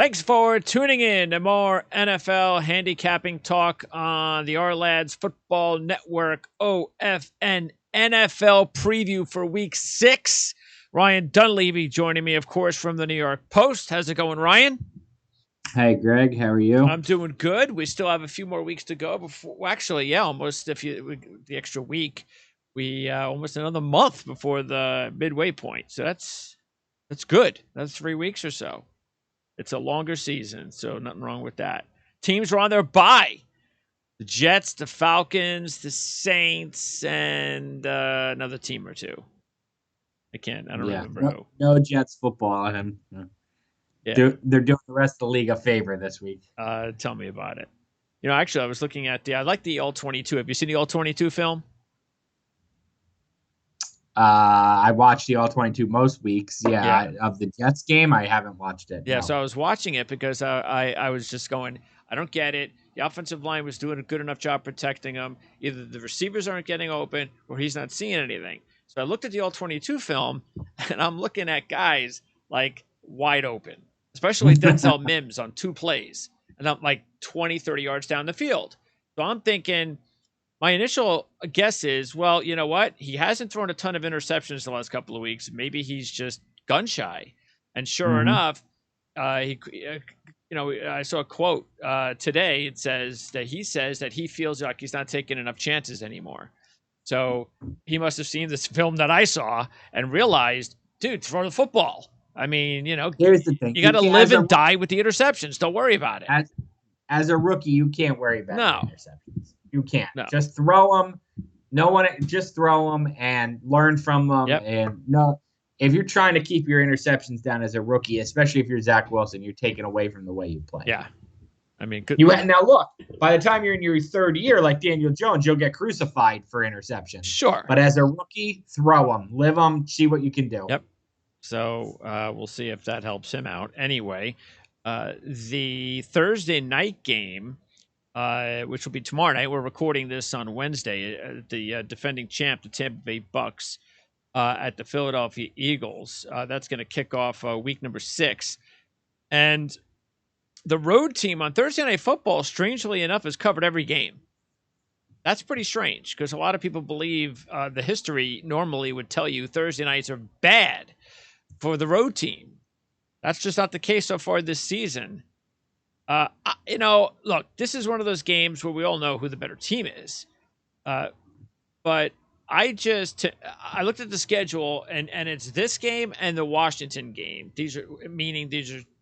Thanks for tuning in to more NFL handicapping talk on the Our Football Network OFN NFL preview for Week 6. Ryan Dunleavy joining me, of course, from the New York Post. How's it going, Ryan? Hey, Greg. How are you? I'm doing good. We still have a few more weeks to go before. Well, actually, yeah, almost. The extra week, we almost another month before the midway point. So that's good. That's 3 weeks or so. It's a longer season, so nothing wrong with that. Teams are on their bye. The Jets, the Falcons, the Saints, and another team or two. I don't remember who. No Jets football. And they're doing the rest of the league a favor this week. Tell me about it. Actually, I was looking at I like the All-22. Have you seen the All-22 film? I watch the All-22 most weeks. Of the Jets game, I haven't watched it. Yeah, no. So I was watching it because I was just going, I don't get it. The offensive line was doing a good enough job protecting him. Either the receivers aren't getting open or he's not seeing anything. So I looked at the All-22 film, and I'm looking at guys like wide open, especially Denzel Mims on 2 plays, and I'm like 20, 30 yards down the field. So I'm thinking, my initial guess is, well, you know what? He hasn't thrown a ton of interceptions the last couple of weeks. Maybe he's just gun shy. And sure enough, I saw a quote today. It says that he feels like he's not taking enough chances anymore. So he must have seen this film that I saw and realized, dude, throw the football. I mean, here's the thing. You got to live and die with the interceptions. Don't worry about it. As a rookie, you can't worry about interceptions. You can't. No. Just throw them. Just throw them and learn from them. Yep. And if you're trying to keep your interceptions down as a rookie, especially if you're Zach Wilson, you're taken away from the way you play. Yeah. I mean, now look, by the time you're in your 3rd year, like Daniel Jones, you'll get crucified for interceptions. Sure. But as a rookie, throw them, live them, see what you can do. Yep. So we'll see if that helps him out. Anyway, the Thursday night game, which will be tomorrow night. We're recording this on Wednesday. The defending champ, the Tampa Bay Bucks, at the Philadelphia Eagles. That's going to kick off week number 6. And the road team on Thursday Night Football, strangely enough, has covered every game. That's pretty strange because a lot of people believe the history normally would tell you Thursday nights are bad for the road team. That's just not the case so far this season. Look, this is one of those games where we all know who the better team is. But I looked at the schedule and it's this game and the Washington game. These are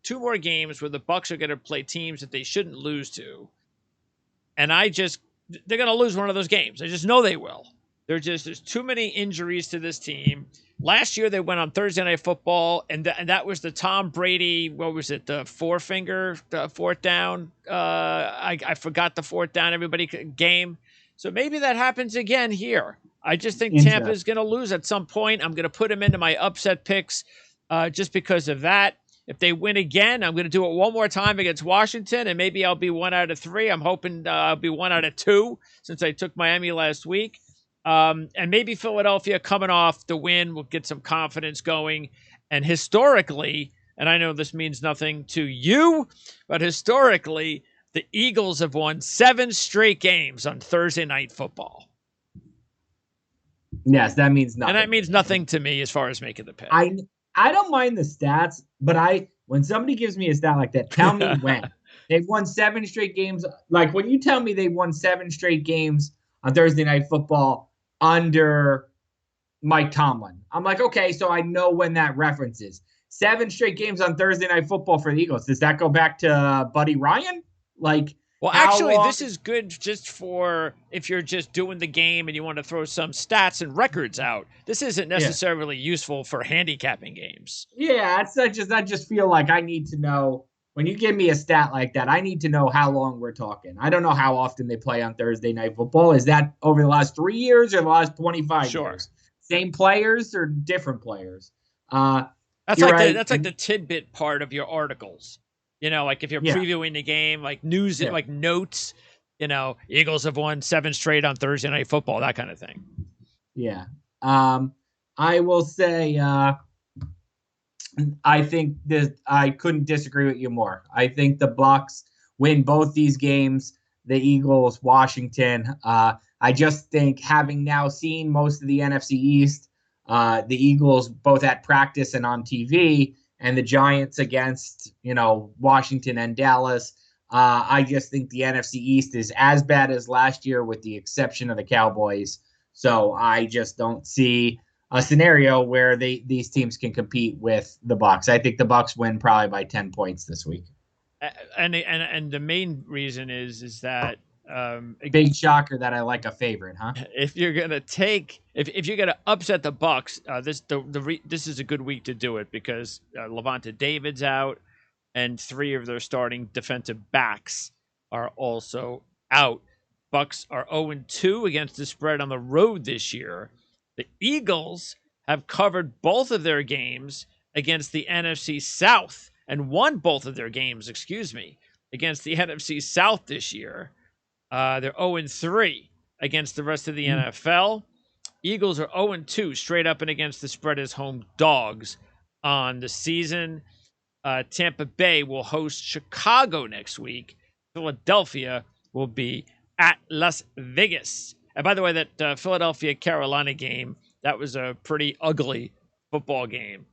2 more games where the Bucs are going to play teams that they shouldn't lose to. And they're going to lose one of those games. I just know they will. There's too many injuries to this team. Last year they went on Thursday Night Football, and that was the Tom Brady. What was it? The 4th down. I forgot the 4th down. Everybody game. So maybe that happens again here. I just think Tampa is going to lose at some point. I'm going to put them into my upset picks just because of that. If they win again, I'm going to do it one more time against Washington, and maybe I'll be 1 out of 3. I'm hoping I'll be 1 out of 2 since I took Miami last week. And maybe Philadelphia coming off the win will get some confidence going. And historically, and I know this means nothing to you, but historically, the Eagles have won 7 straight games on Thursday Night Football. Yes, that means nothing. And that means nothing to me as far as making the pick. I don't mind the stats, but when somebody gives me a stat like that, tell me when. They've won 7 straight games. Like when you tell me they won 7 straight games on Thursday Night Football under Mike Tomlin, I'm like, okay, so I know when that reference is. 7 straight games on Thursday Night Football for the Eagles. Does that go back to Buddy Ryan? Well, actually, this is good just for if you're just doing the game and you want to throw some stats and records out. This isn't necessarily useful for handicapping games. Yeah, I just feel like I need to know. When you give me a stat like that, I need to know how long we're talking. I don't know how often they play on Thursday Night Football. Is that over the last 3 years or the last 25 years? Same players or different players? That's like the tidbit part of your articles. Like if you're previewing the game, like news, like notes, Eagles have won 7 straight on Thursday Night Football, that kind of thing. Yeah. I will say I think this. I couldn't disagree with you more. I think the Bucks win both these games. The Eagles, Washington. I just think having now seen most of the NFC East, the Eagles both at practice and on TV, and the Giants against Washington and Dallas. I just think the NFC East is as bad as last year, with the exception of the Cowboys. So I just don't see a scenario where these teams can compete with the Bucks. I think the Bucks win probably by 10 points this week. And the main reason is that Big shocker that I like a favorite, huh? if you're gonna take if you're gonna upset the Bucks, this is a good week to do it because Levante David's out, and three of their starting defensive backs are also out. Bucks are 0-2 against the spread on the road this year. The Eagles have covered both of their games against the NFC South and won both of their games, against the NFC South this year. They're 0-3 against the rest of the NFL. Eagles are 0-2 straight up and against the spread as home dogs on the season. Tampa Bay will host Chicago next week. Philadelphia will be at Las Vegas. And by the way, that Philadelphia-Carolina game, that was a pretty ugly football game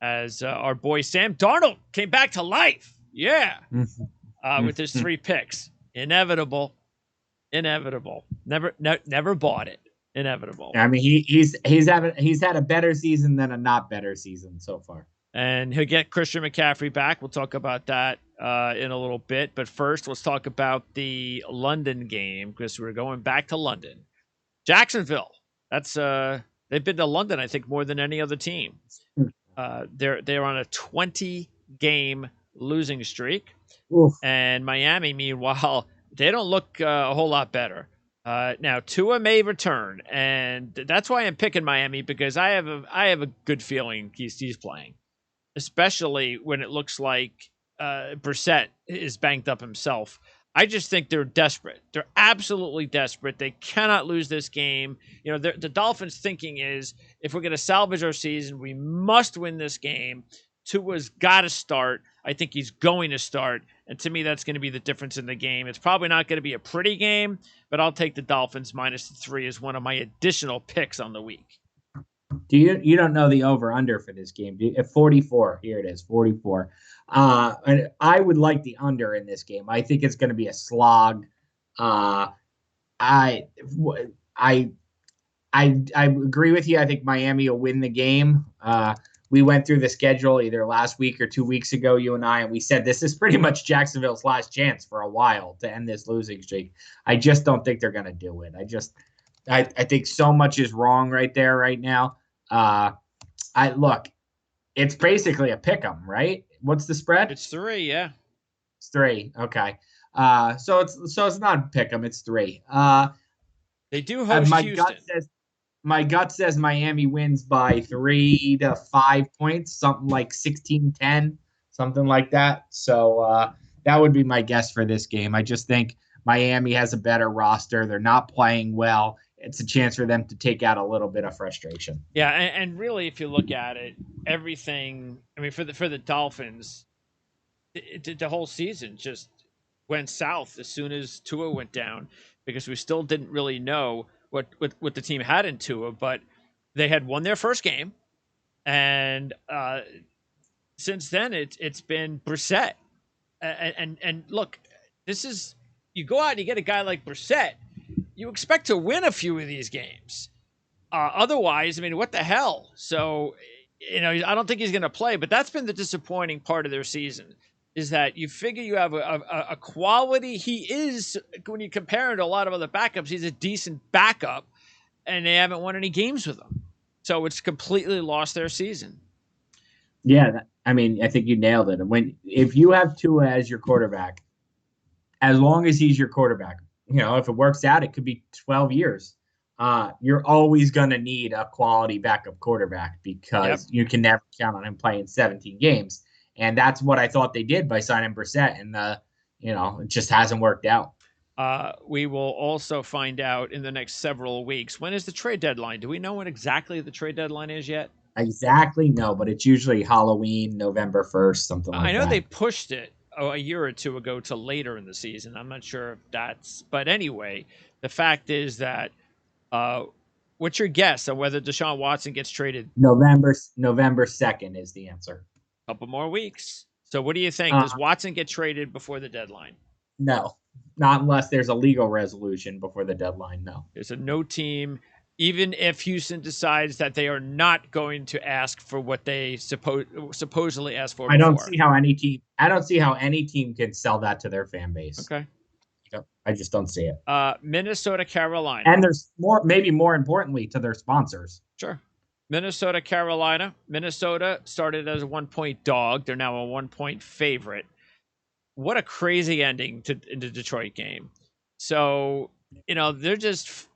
as our boy Sam Darnold came back to life. Yeah. With his 3 picks. Inevitable. Never bought it. Inevitable. I mean, he's had a better season than a not better season so far. And he'll get Christian McCaffrey back. We'll talk about that in a little bit. But first, let's talk about the London game because we're going back to London. Jacksonville. That's they've been to London, I think, more than any other team. They're on a 20-game losing streak. Oof. And Miami, meanwhile, they don't look a whole lot better. Now Tua may return, and that's why I'm picking Miami because I have a good feeling he's playing, especially when it looks like Brissett is banged up himself. I just think they're desperate. They're absolutely desperate. They cannot lose this game. The Dolphins' thinking is if we're going to salvage our season, we must win this game. Tua's got to start. I think he's going to start. And to me, that's going to be the difference in the game. It's probably not going to be a pretty game, but I'll take the Dolphins -3 as one of my additional picks on the week. You don't know the over-under for this game? At 44, here it is, 44. And I would like the under in this game. I think it's going to be a slog. I agree with you. I think Miami will win the game. We went through the schedule either last week or 2 weeks ago, you and I, and we said this is pretty much Jacksonville's last chance for a while to end this losing streak. I just don't think they're going to do it. I think so much is wrong right there right now. It's basically a pick 'em, right? What's the spread? It's 3, yeah. It's 3. Okay. So it's not a pick 'em, it's 3. They do host Houston. My gut says Miami wins by 3 to 5 points, something like 16-10, something like that. So that would be my guess for this game. I just think Miami has a better roster. They're not playing well. It's a chance for them to take out a little bit of frustration. Yeah, and really, if you look at it, everything. I mean, for the Dolphins, the whole season just went south as soon as Tua went down because we still didn't really know what the team had in Tua, but they had won their first game, and since then it's been Brissett. And look, this is you go out and you get a guy like Brissett, you expect to win a few of these games. Otherwise, I mean, what the hell? So, I don't think he's going to play, but that's been the disappointing part of their season is that you figure you have a quality. He is, when you compare him to a lot of other backups, he's a decent backup, and they haven't won any games with him. So it's completely lost their season. Yeah, I mean, I think you nailed it. If you have Tua as your quarterback, as long as he's your quarterback, if it works out, it could be 12 years. You're always going to need a quality backup quarterback because you can never count on him playing 17 games. And that's what I thought they did by signing Brissett, and it just hasn't worked out. We will also find out in the next several weeks. When is the trade deadline? Do we know when exactly the trade deadline is yet? Exactly, no, but it's usually Halloween, November 1st, something I like know they that. pushed it a year or two ago to later in the season. I'm not sure if that's, but anyway, the fact is that uh, what's your guess on whether Deshaun Watson gets traded? November 2nd is the answer. A couple more weeks. So what do you think? Uh, Does Watson get traded before the deadline? no, not unless there's a legal resolution before the deadline. No. There's a no team. Even if Houston decides that they are not going to ask for what they supposedly asked for I don't before. see how any team. I don't see how any team can sell that to their fan base. Okay. Yep, I just don't see it. Minnesota, Carolina. And there's more, maybe more importantly, to their sponsors. Sure. Minnesota, Carolina. Minnesota started as a 1-point dog. They're now a 1-point favorite. What a crazy ending to the Detroit game. So, they're just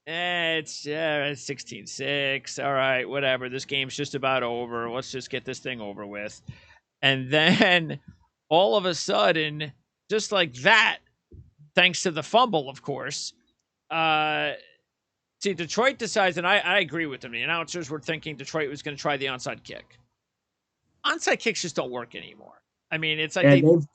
it's 16-6. All right, whatever. This game's just about over. Let's just get this thing over with. And then all of a sudden, just like that, thanks to the fumble, of course, see, Detroit decides, and I agree with them. The announcers were thinking Detroit was going to try the onside kick. Onside kicks just don't work anymore. I mean, it's like And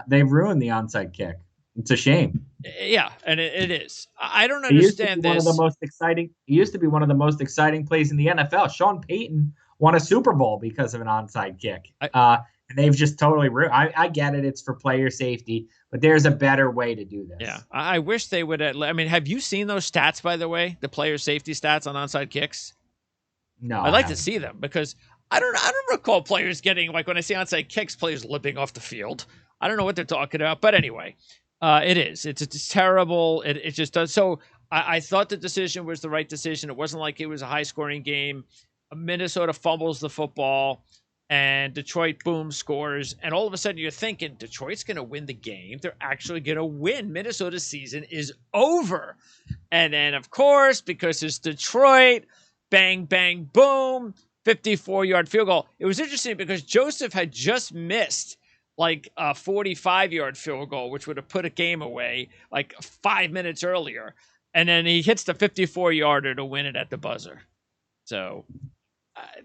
they've ruined the onside kick. It's a shame. Yeah, and it is. I don't It used to be understand one of the this. most exciting. It used to be one of the most exciting plays in the NFL. Sean Payton won a Super Bowl because of an onside kick. And they've just totally ruined. I get it; it's for player safety, but there's a better way to do this. Yeah, I wish they would. I mean, have you seen those stats, by the way? The player safety stats on onside kicks. No, I'd like to see them because I don't recall players getting, like, when I see onside kicks, players limping off the field. I don't know what they're talking about, but anyway, it is. It's terrible. It just does. So I thought the decision was the right decision. It wasn't like it was a high scoring game. Minnesota fumbles the football, and Detroit, boom, scores. And all of a sudden, you're thinking Detroit's going to win the game. They're actually going to win. Minnesota's season is over. And then, of course, because it's Detroit, bang, bang, boom, 54-yard field goal. It was interesting because Joseph had just missed like a 45-yard field goal, which would have put a game away like 5 minutes earlier. And then he hits the 54-yarder to win it at the buzzer. So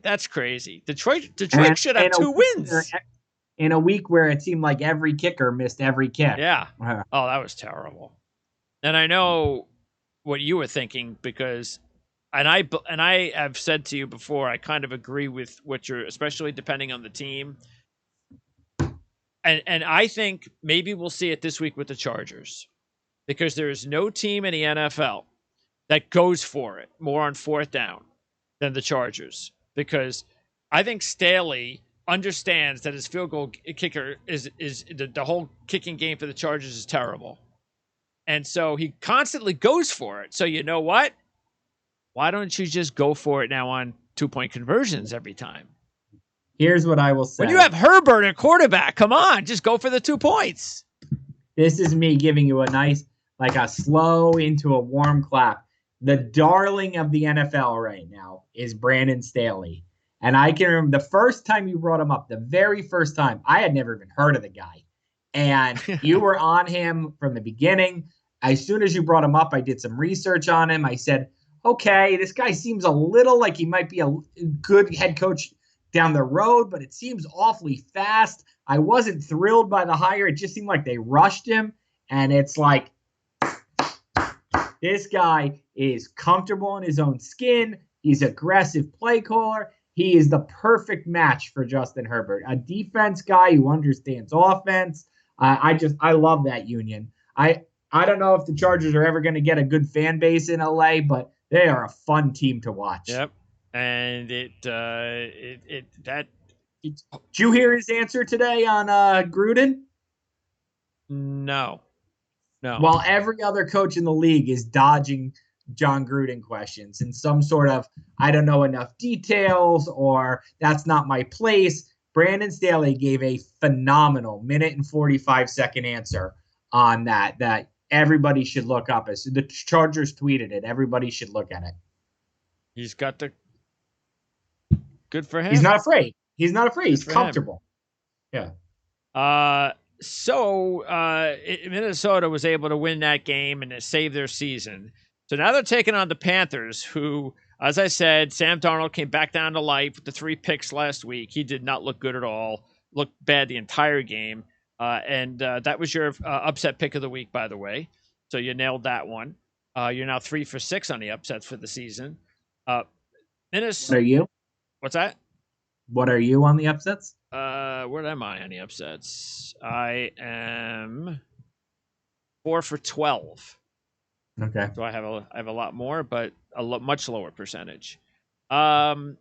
that's crazy. Detroit should have 2 wins. In a week where it seemed like every kicker missed every kick. Yeah. Oh, that was terrible. And I know what you were thinking because and I have said to you before, I kind of agree with what you're, especially depending on the team. And I think maybe we'll see it this week with the Chargers because there is no team in the NFL that goes for it more on 4th down than the Chargers because I think Staley understands that his field goal kicker is the whole kicking game for the Chargers is terrible. And so he constantly goes for it. So you know what? Why don't you just go for it now on 2-point conversions every time? Here's what I will say. When you have Herbert at quarterback, come on, just go for the 2 points. This is me giving you a nice, like a slow into a warm clap. The darling of the NFL right now is Brandon Staley. And I can remember the first time you brought him up, the very first time, I had never even heard of the guy. And you were on him from the beginning. As soon as you brought him up, I did some research on him. I said, okay, this guy seems a little like he might be a good head coach down the road, but it seems awfully fast. I wasn't thrilled by the hire. It just seemed like they rushed him. And it's like, this guy is comfortable in his own skin. He's aggressive play caller. He is the perfect match for Justin Herbert, a defense guy who understands offense. I love that union. I don't know if the Chargers are ever going to get a good fan base in LA, but they are a fun team to watch. Yep. And Did you hear his answer today on Gruden? No. While every other coach in the league is dodging John Gruden questions in some sort of, I don't know enough details or that's not my place, Brandon Staley gave a phenomenal 1:45 answer on that everybody should look up. As the Chargers tweeted it, everybody should look at it. He's got the good for him. He's not afraid. He's comfortable. Him. Yeah. So Minnesota was able to win that game and to save their season. So now they're taking on the Panthers, who As I said, Sam Darnold came back down to life with the 3 picks last week. He did not look good at all. Looked bad the entire game. And that was your upset pick of the week, by the way. So you nailed that one. You're now 3 for 6 on the upsets for the season. What are you? What's that? What are you on the upsets? Where am I on the upsets? I am 4 for 12. Okay. So I have a lot more, but much lower percentage. Anyway,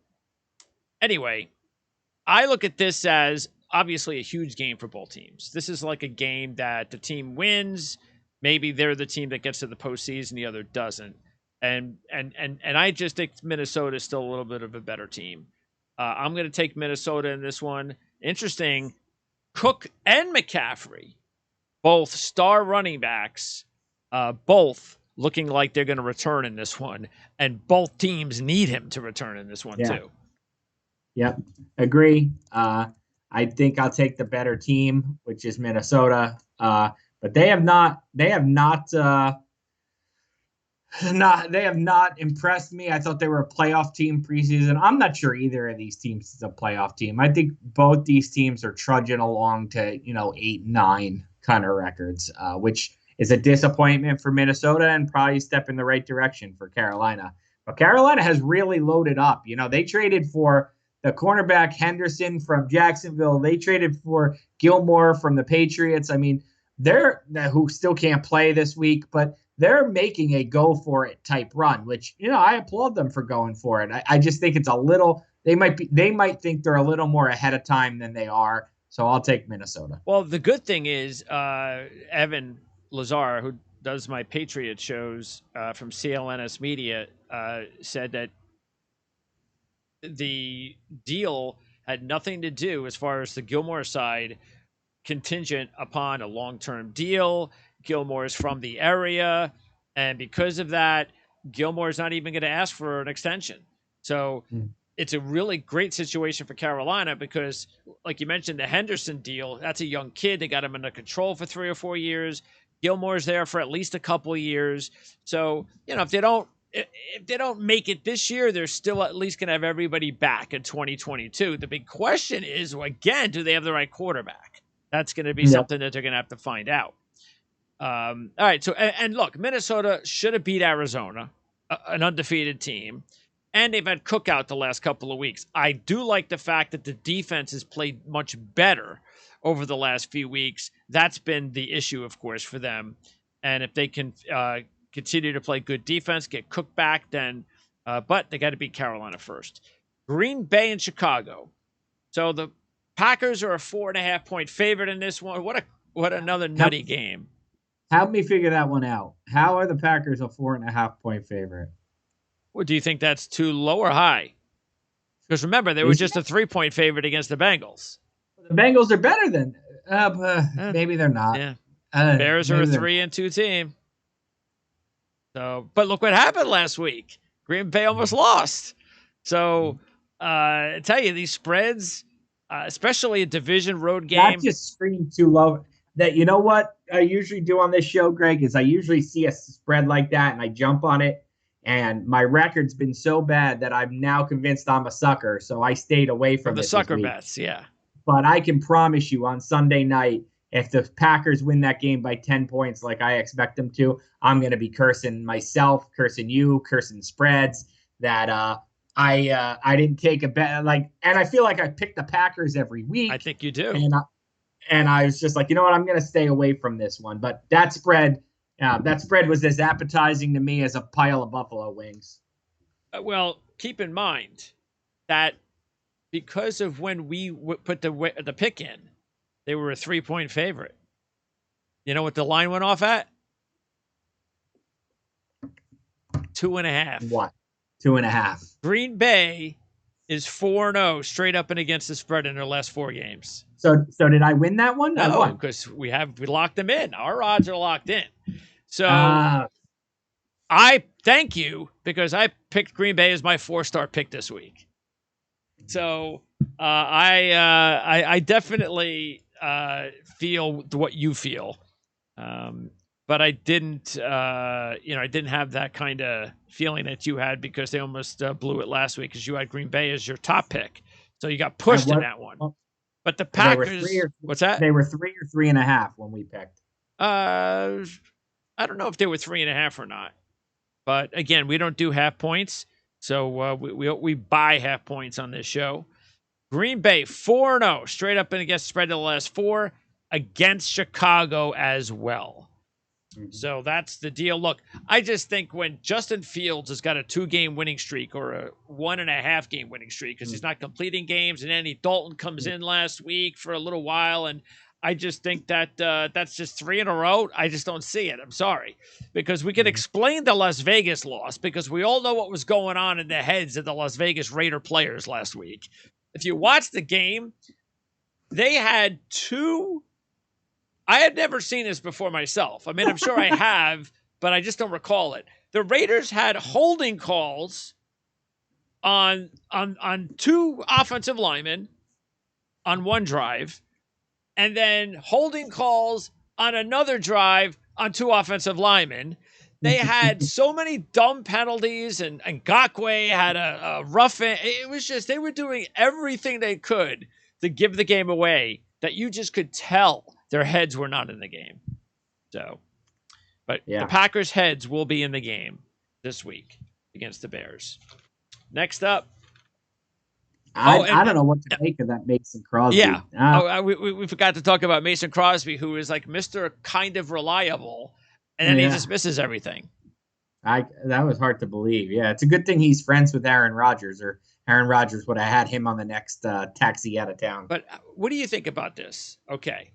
I look at this as obviously a huge game for both teams. This is like a game that the team wins. Maybe they're the team that gets to the postseason, the other doesn't. And I just think Minnesota is still a little bit of a better team. I'm going to take Minnesota in this one. Interesting. Cook and McCaffrey, both star running backs, both looking like they're going to return in this one. And both teams need him to return in this one, too. Yep. Agree. I think I'll take the better team, which is Minnesota. But they have not impressed me. I thought they were a playoff team preseason. I'm not sure either of these teams is a playoff team. I think both these teams are trudging along to 8-9 kind of records, which is a disappointment for Minnesota and probably a step in the right direction for Carolina. But Carolina has really loaded up. They traded for the cornerback Henderson from Jacksonville. They traded for Gilmore from the Patriots. I mean, who still can't play this week, but they're making a go for it type run, which, I applaud them for going for it. I just think it's a little, they might think they're a little more ahead of time than they are. So I'll take Minnesota. Well, the good thing is, Evan Lazar, who does my Patriot shows from CLNS Media, said that the deal had nothing to do, as far as the Gilmore side, contingent upon a long-term deal. Gilmore is from the area, and because of that, Gilmore is not even going to ask for an extension. So it's a really great situation for Carolina because, like you mentioned, the Henderson deal, that's a young kid. They got him under control for 3 or 4 years. Gilmore's there for at least a couple of years. So, if they don't make it this year, they're still at least going to have everybody back in 2022. The big question is, again, do they have the right quarterback? That's going to be something that they're going to have to find out. All right. So, and look, Minnesota should have beat Arizona, an undefeated team, and they've had Cook out the last couple of weeks. I do like the fact that the defense has played much better over the last few weeks. That's been the issue, of course, for them. And if they can continue to play good defense, get Cook back, then, but they got to beat Carolina first. Green Bay and Chicago. So the Packers are a 4.5-point favorite in this one. What another nutty game. Help me figure that one out. How are the Packers a 4.5-point favorite? Well, do you think that's too low or high? Because remember, they were just a 3-point favorite against the Bengals. The Bengals are better than. Maybe they're not. Yeah. Bears are a 3-2 team. So, but look what happened last week. Green Bay almost lost. So, I tell you, these spreads, especially a division road game. That just screamed too low. That, you know what I usually do on this show, Greg, is I usually see a spread like that and I jump on it. And my record's been so bad that I'm now convinced I'm a sucker. So I stayed away from the sucker bets. Yeah. But I can promise you on Sunday night, if the Packers win that game by 10 points like I expect them to, I'm going to be cursing myself, cursing you, cursing spreads that I didn't take a bet. And I feel like I pick the Packers every week. I think you do. And I was just like, you know what, I'm going to stay away from this one. But that spread was as appetizing to me as a pile of buffalo wings. Well, keep in mind that because of when we put the pick in, they were a 3-point favorite. You know what the line went off at? 2.5. What? 2.5. Green Bay is 4-0 straight up and against the spread in their last 4 games. So did I win that one? No, because we locked them in. Our odds are locked in. So I thank you because I picked Green Bay as my 4-star pick this week. So I definitely feel what you feel. but I didn't, I didn't have that kind of feeling that you had because they almost blew it last week because you had Green Bay as your top pick. So you got pushed in that one. But the Packers, what's that? They were 3 or 3.5 when we picked. I don't know if they were 3.5 or not. But again, we don't do half points. So we buy half points on this show. Green Bay 4-0, straight up and against spread of the last 4 against Chicago as well. Mm-hmm. So that's the deal. Look, I just think when Justin Fields has got a 2-game winning streak or a 1.5-game winning streak because he's not completing games, and Andy Dalton comes in last week for a little while, and I just think that that's just 3 in a row. I just don't see it. I'm sorry. Because we can explain the Las Vegas loss because we all know what was going on in the heads of the Las Vegas Raider players last week. If you watch the game, they had 2. I had never seen this before myself. I mean, I'm sure I have, but I just don't recall it. The Raiders had holding calls on 2 offensive linemen on one drive, and then holding calls on another drive on 2 offensive linemen. They had so many dumb penalties, and Ngakoue had a rough. It was just, they were doing everything they could to give the game away that you just could tell their heads were not in the game. So, but the Packers' heads will be in the game this week against the Bears. Next up. I don't know what to make of that Mason Crosby. Yeah. We forgot to talk about Mason Crosby, who is like Mr. kind of reliable, and then he just misses everything. That was hard to believe. Yeah, it's a good thing he's friends with Aaron Rodgers, or Aaron Rodgers would have had him on the next taxi out of town. But what do you think about this? Okay.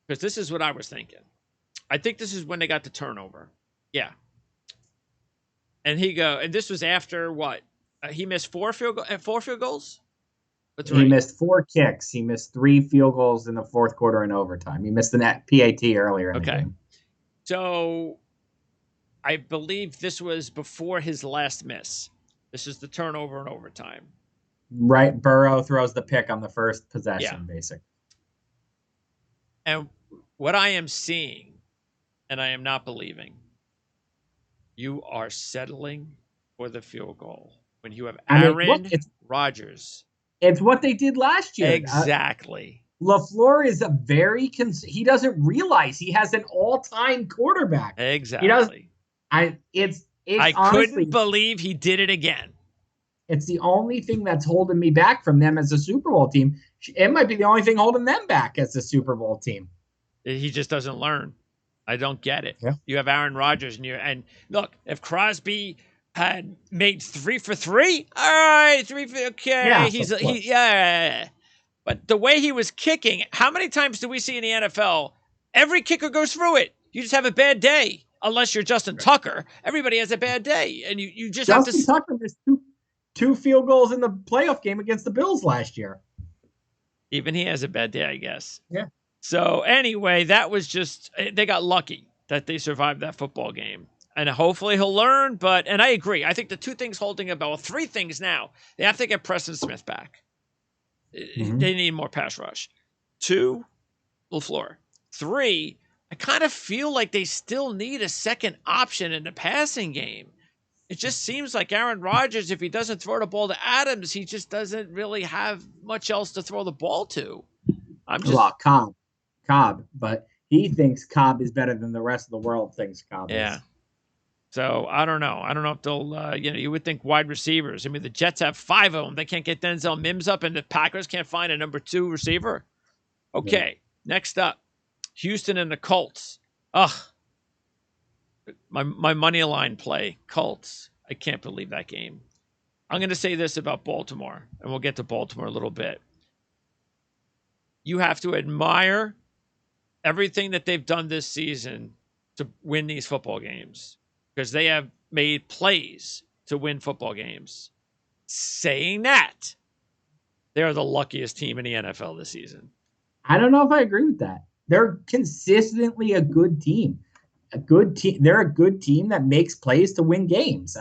Because this is what I was thinking. I think this is when they got the turnover. Yeah. And and this was after what? He missed 4 field goals? He missed 4 kicks. He missed 3 field goals in the fourth quarter in overtime. He missed the PAT earlier in the game. So I believe this was before his last miss. This is the turnover in overtime. Right. Burrow throws the pick on the first possession, basically. And what I am seeing, and I am not believing, you are settling for the field goal when you have Aaron Rodgers. It's what they did last year. Exactly. LaFleur is he doesn't realize he has an all-time quarterback. Exactly. I honestly couldn't believe he did it again. It's the only thing that's holding me back from them as a Super Bowl team. It might be the only thing holding them back as a Super Bowl team. He just doesn't learn. I don't get it. Yeah. You have Aaron Rodgers and look, if Crosby had made 3 for 3, all right, 3 for okay. Yeah. But the way he was kicking, how many times do we see in the NFL? Every kicker goes through it. You just have a bad day, unless you're Justin Tucker. Everybody has a bad day, and you just have to. Justin Tucker missed 2 field goals in the playoff game against the Bills last year. Even he has a bad day, I guess. Yeah. So anyway, that was just, they got lucky that they survived that football game. And hopefully he'll learn, and I agree. I think the 2 things holding him back, well, 3 things now. They have to get Preston Smith back. Mm-hmm. They need more pass rush. 2, LaFleur. 3, I kind of feel like they still need a second option in the passing game. It just seems like Aaron Rodgers, if he doesn't throw the ball to Adams, he just doesn't really have much else to throw the ball to. Cobb, but he thinks Cobb is better than the rest of the world thinks Cobb is. Yeah. So I don't know. I don't know if they'll, you would think wide receivers. I mean, the Jets have 5 of them. They can't get Denzel Mims up, and the Packers can't find a number 2 receiver. Okay. Yeah. Next up, Houston and the Colts. Ugh. My money line play, Colts. I can't believe that game. I'm going to say this about Baltimore, and we'll get to Baltimore a little bit. You have to admire everything that they've done this season to win these football games because they have made plays to win football games. Saying that, they're the luckiest team in the NFL this season. I don't know if I agree with that. They're consistently a good team. They're a good team that makes plays to win games.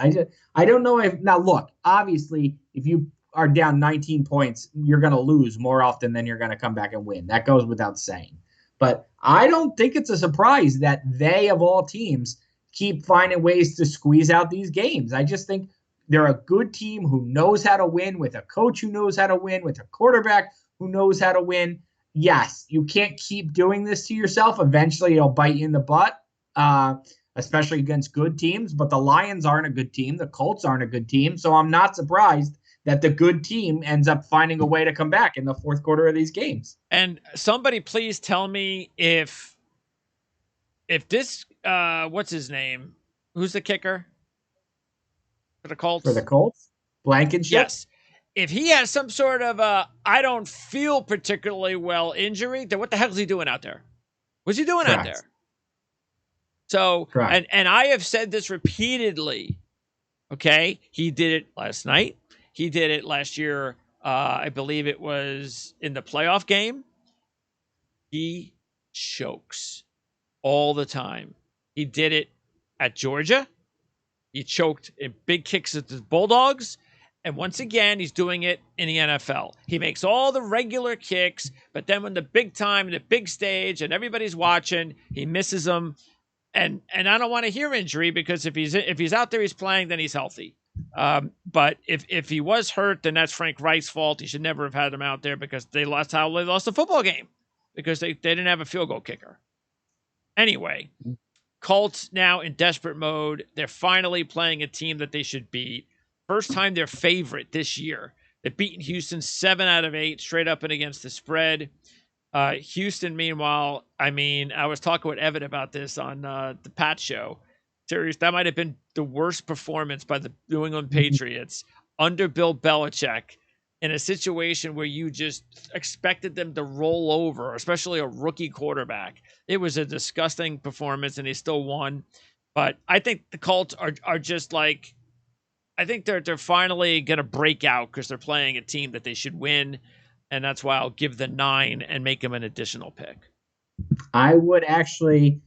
I don't know if now look, obviously, if you are down 19 points, you're going to lose more often than you're going to come back and win. That goes without saying. But I don't think it's a surprise that they, of all teams, keep finding ways to squeeze out these games. I just think they're a good team who knows how to win, with a coach who knows how to win, with a quarterback who knows how to win. Yes, you can't keep doing this to yourself. Eventually, it'll bite you in the butt, especially against good teams. But the Lions aren't a good team. The Colts aren't a good team. So I'm not surprised that the good team ends up finding a way to come back in the fourth quarter of these games. And somebody please tell me if this what's his name? Who's the kicker for the Colts? For the Colts, Blankenship. Yes. If he has some sort of I don't feel particularly well injury, then what the hell is he doing out there? What's he doing out there? So, and I have said this repeatedly. Okay, he did it last night. He did it last year. I believe it was in the playoff game. He chokes all the time. He did it at Georgia. He choked in big kicks at the Bulldogs. And once again, he's doing it in the NFL. He makes all the regular kicks, but then when the big time, the big stage, and everybody's watching, he misses them. And I don't want to hear injury, because if he's out there, he's playing, then he's healthy. But if he was hurt, then that's Frank Reich's fault. He should never have had him out there, because they lost the football game, because they didn't have a field goal kicker. Anyway, Colts now in desperate mode. They're finally playing a team that they should beat. First time they're favorite this year. They've beaten Houston 7 out of 8 straight up and against the spread. Houston, meanwhile, I was talking with Evan about this on the Pat show. Serious, that might have been the worst performance by the New England Patriots under Bill Belichick, in a situation where you just expected them to roll over, especially a rookie quarterback. It was a disgusting performance, and they still won. But I think the Colts are just like, I think they're finally going to break out, because they're playing a team that they should win. And that's why I'll give the 9 and make them an additional pick. I would actually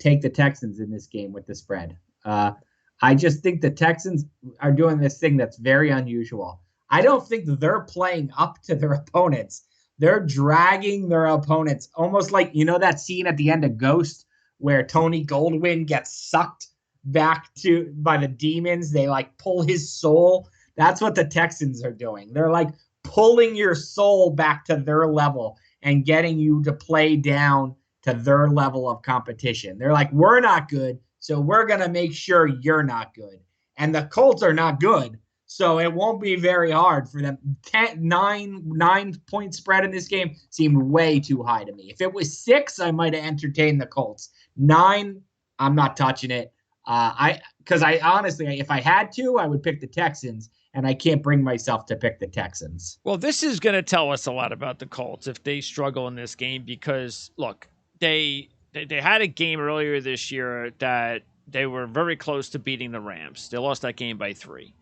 take the Texans in this game with the spread. I just think the Texans are doing this thing that's very unusual. I don't think they're playing up to their opponents. They're dragging their opponents, almost like, that scene at the end of Ghost where Tony Goldwyn gets sucked back by the demons. They like pull his soul. That's what the Texans are doing. They're like pulling your soul back to their level and getting you to play down to their level of competition. They're like, we're not good, so we're going to make sure you're not good. And the Colts are not good, so it won't be very hard for them. 9-point spread in this game seemed way too high to me. If it was 6, I might have entertained the Colts. 9, I'm not touching it. Because I honestly, if I had to, I would pick the Texans, and I can't bring myself to pick the Texans. Well, this is going to tell us a lot about the Colts if they struggle in this game, because look, they had a game earlier this year that they were very close to beating the Rams. They lost that game by 3.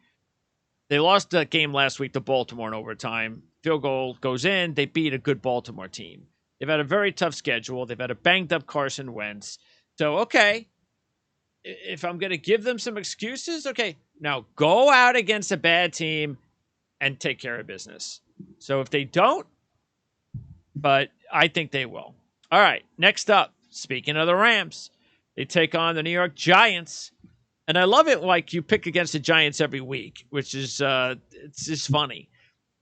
They lost that game last week to Baltimore in overtime. Field goal goes in. They beat a good Baltimore team. They've had a very tough schedule. They've had a banged up Carson Wentz. So, okay, if I'm going to give them some excuses, okay, now go out against a bad team and take care of business. So if they don't, but I think they will. All right, next up, speaking of the Rams, they take on the New York Giants. And I love it, like you pick against the Giants every week, which is it's just funny.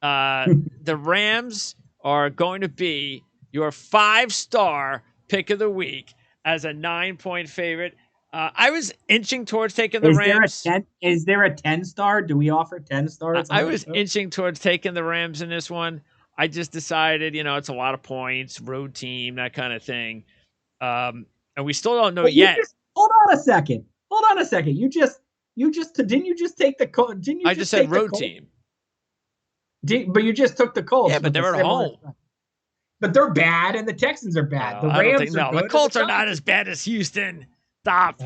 The Rams are going to be your 5-star pick of the week as a 9-point favorite. I was inching towards taking the Rams. Is there a 10-star? Do we offer 10 stars? I was inching towards taking the Rams in this one. I just decided, it's a lot of points, road team, that kind of thing. And we still don't know yet. Hold on a second. You just didn't you just take the Colts? I just said road team. But you just took the Colts. Yeah, but they're at home. But they're bad, and the Texans are bad. The Rams are good. The Colts are not as bad as Houston. Stop.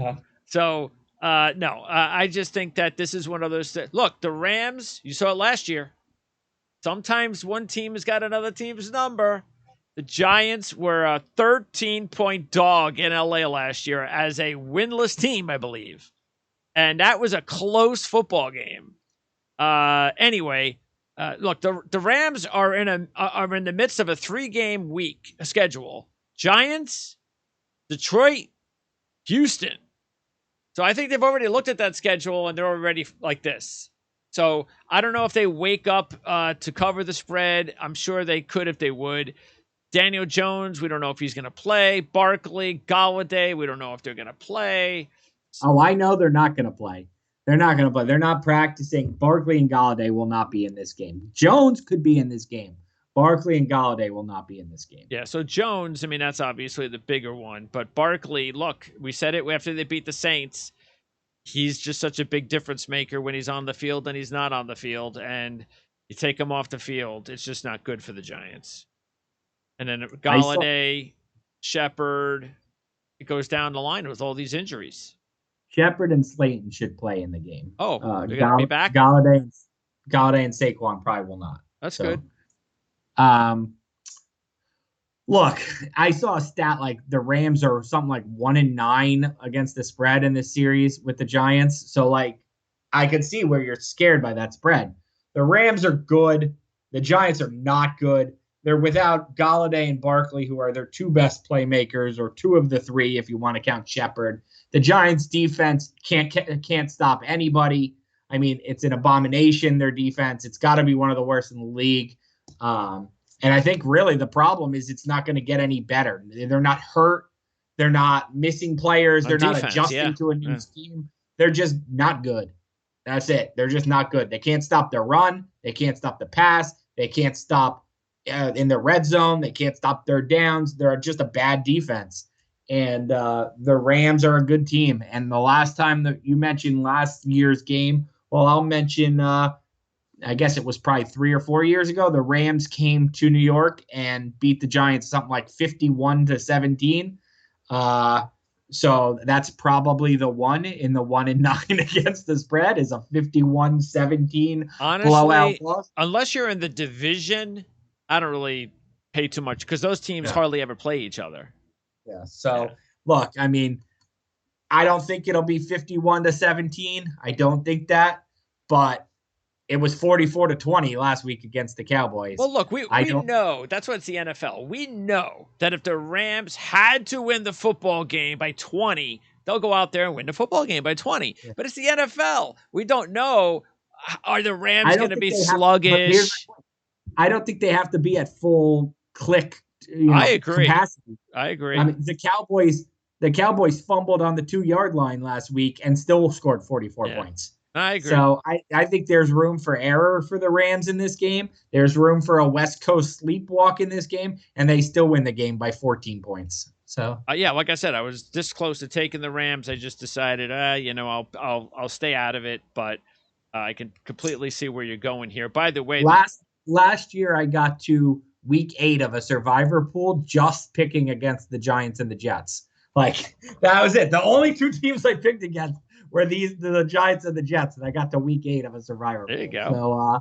So, no, I just think that this is one of those. Look, the Rams, you saw it last year. Sometimes one team has got another team's number. The Giants were a 13-point dog in LA last year as a winless team, I believe. And that was a close football game. Anyway, look, the Rams are in the midst of a 3-game week schedule. Giants, Detroit, Houston. So I think they've already looked at that schedule and they're already like this. So I don't know if they wake up to cover the spread. I'm sure they could if they would. Daniel Jones, we don't know if he's going to play. Barkley, Galladay, we don't know if they're going to play. Oh, I know they're not going to play. They're not going to play. They're not practicing. Barkley and Galladay will not be in this game. Jones could be in this game. Barkley and Galladay will not be in this game. Yeah, so Jones, I mean, that's obviously the bigger one. But Barkley, look, we said it after they beat the Saints. He's just such a big difference maker when he's on the field and he's not on the field. And you take him off the field, it's just not good for the Giants. And then Galladay, Shepard, it goes down the line with all these injuries. Shepard and Slayton should play in the game. Oh, they're going to be back? Galladay and Saquon probably will not. That's good. Look, I saw a stat like the Rams are something like 1-9 against the spread in this series with the Giants. So, like, I could see where you're scared by that spread. The Rams are good. The Giants are not good. They're without Galladay and Barkley, who are their two best playmakers, or two of the three if you want to count Shepard. The Giants' defense can't stop anybody. I mean, it's an abomination, their defense. It's got to be one of the worst in the league. And I think really the problem is it's not going to get any better. They're not hurt. They're not missing players. They're not adjusting to a new scheme. They're just not good. That's it. They're just not good. They can't stop their run. They can't stop the pass. They can't stop in the red zone. They can't stop their downs. They're just a bad defense. And the Rams are a good team. And the last time that you mentioned last year's game, well, I'll mention I guess it was probably 3 or 4 years ago. The Rams came to New York and beat the Giants something like 51-17. So that's probably the one in the 1-9 against the spread is a 51-17 blowout loss. Unless you're in the division, I don't really pay too much because those teams hardly ever play each other. Yeah. So look, I mean, I don't think it'll be 51-17. I don't think that, but it was 44-20 last week against the Cowboys. Well, look, we know that's what's the NFL. We know that if the Rams had to win the football game by 20, they'll go out there and win the football game by 20. Yeah. But it's the NFL. We don't know. Are the Rams going to be sluggish? I don't think they have to be at full click. I agree. Capacity. I agree. I mean, the Cowboys fumbled on the 2-yard line last week and still scored 44 points. I agree. So I think there's room for error for the Rams in this game. There's room for a West Coast sleepwalk in this game, and they still win the game by 14 points. So like I said, I was this close to taking the Rams. I just decided, I'll stay out of it. But I can completely see where you're going here. By the way, last year I got to week 8 of a survivor pool just picking against the Giants and the Jets. Like that was it. The only two teams I picked against were the Giants and the Jets, and I got to week 8 of a survivor. There you go. So,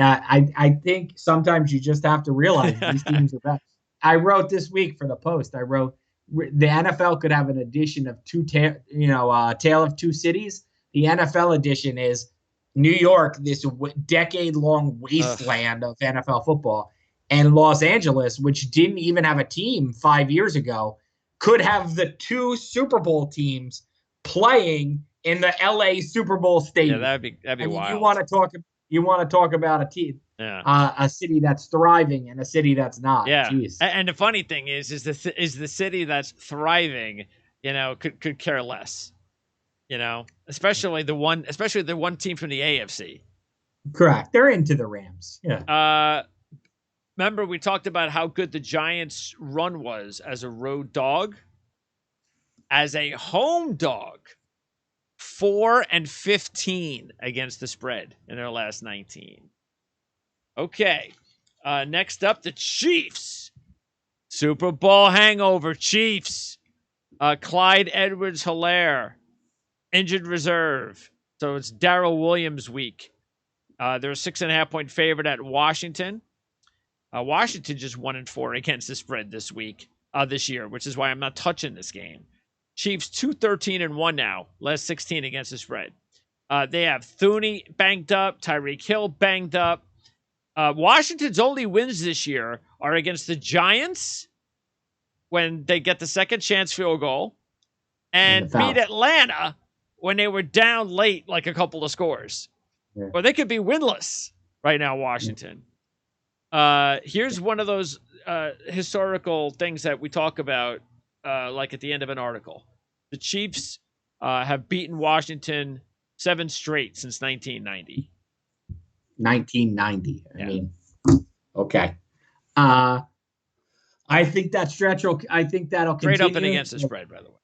I think sometimes you just have to realize these teams are bad. I wrote this week for the Post. I wrote the NFL could have an edition of Tale of Two Cities. The NFL edition is New York, this decade-long wasteland of NFL football, and Los Angeles, which didn't even have a team 5 years ago, could have the 2 Super Bowl teams playing in the LA Super Bowl stadium. Yeah, that'd be wild. You want to talk about a team, a city that's thriving and a city that's not. Yeah. Jeez. And the funny thing is the city that's thriving, could care less. Especially the one team from the AFC. Correct. They're into the Rams. Yeah. Remember we talked about how good the Giants' run was as a road dog? As a home dog, 4-15 against the spread in their last 19. Okay. Next up, the Chiefs. Super Bowl hangover, Chiefs. Clyde Edwards-Helaire, injured reserve. So it's Darrell Williams week. They're a 6.5-point favorite at Washington. Washington just 1-4 against the spread this year, which is why I'm not touching this game. Chiefs 2-13-1 now, last 16 against the spread. They have Thuney banged up, Tyreek Hill banged up. Washington's only wins this year are against the Giants when they get the second chance field goal And the and beat foul. Atlanta when they were down late, like a couple of scores. Yeah. Or they could be winless right now, Washington. Here's one of those historical things that we talk about, like at the end of an article. The Chiefs have beaten Washington 7 straight since 1990. 1990. I Yeah. mean, okay. I think that stretch will. I think that'll Straight continue. up and against the spread, by the way.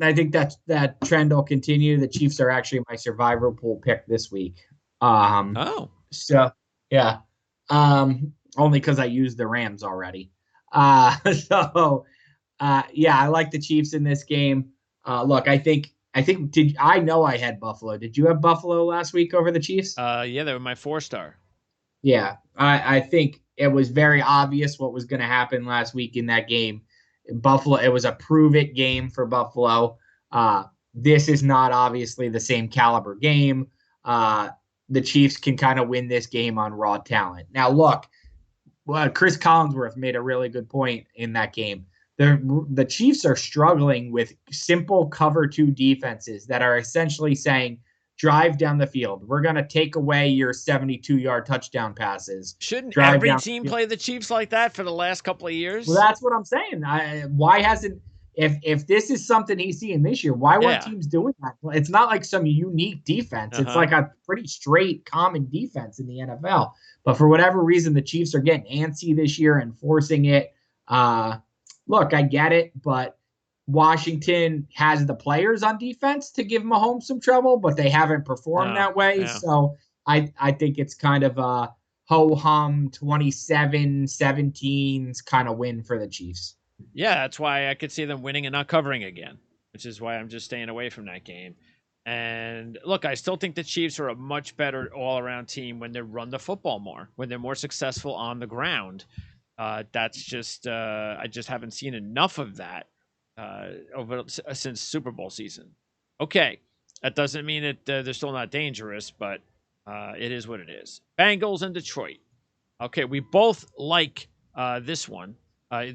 I think that trend will continue. The Chiefs are actually my survivor pool pick this week. Oh, So yeah, only because I used the Rams already. So yeah, I like the Chiefs in this game. Look, did I know I had Buffalo? Did you have Buffalo last week over the Chiefs? yeah, they were my 4-star. Yeah, I think it was very obvious what was going to happen last week in that game. Buffalo, it was a prove it game for Buffalo. This is not obviously the same caliber game. The Chiefs can kind of win this game on raw talent. Now, look, Chris Collinsworth made a really good point in that game. The Chiefs are struggling with simple cover 2 defenses that are essentially saying, drive down the field. We're going to take away your 72-yard touchdown passes. Shouldn't drive every down team play the Chiefs like that for the last couple of years? Well, that's what I'm saying. Why hasn't if this is something he's seeing this year, why weren't teams doing that? It's not like some unique defense. It's like a pretty straight, common defense in the NFL. But for whatever reason, the Chiefs are getting antsy this year and forcing it. Look, I get it, but Washington has the players on defense to give Mahomes some trouble, but they haven't performed that way. Yeah. So I think it's kind of a ho-hum 27-17 kind of win for the Chiefs. Yeah, that's why I could see them winning and not covering again, which is why I'm just staying away from that game. And look, I still think the Chiefs are a much better all-around team when they run the football more, when they're more successful on the ground. That's just I just haven't seen enough of that since Super Bowl season. Okay, that doesn't mean that they're still not dangerous, but it is what it is. Bengals and Detroit. Okay, we both like this one.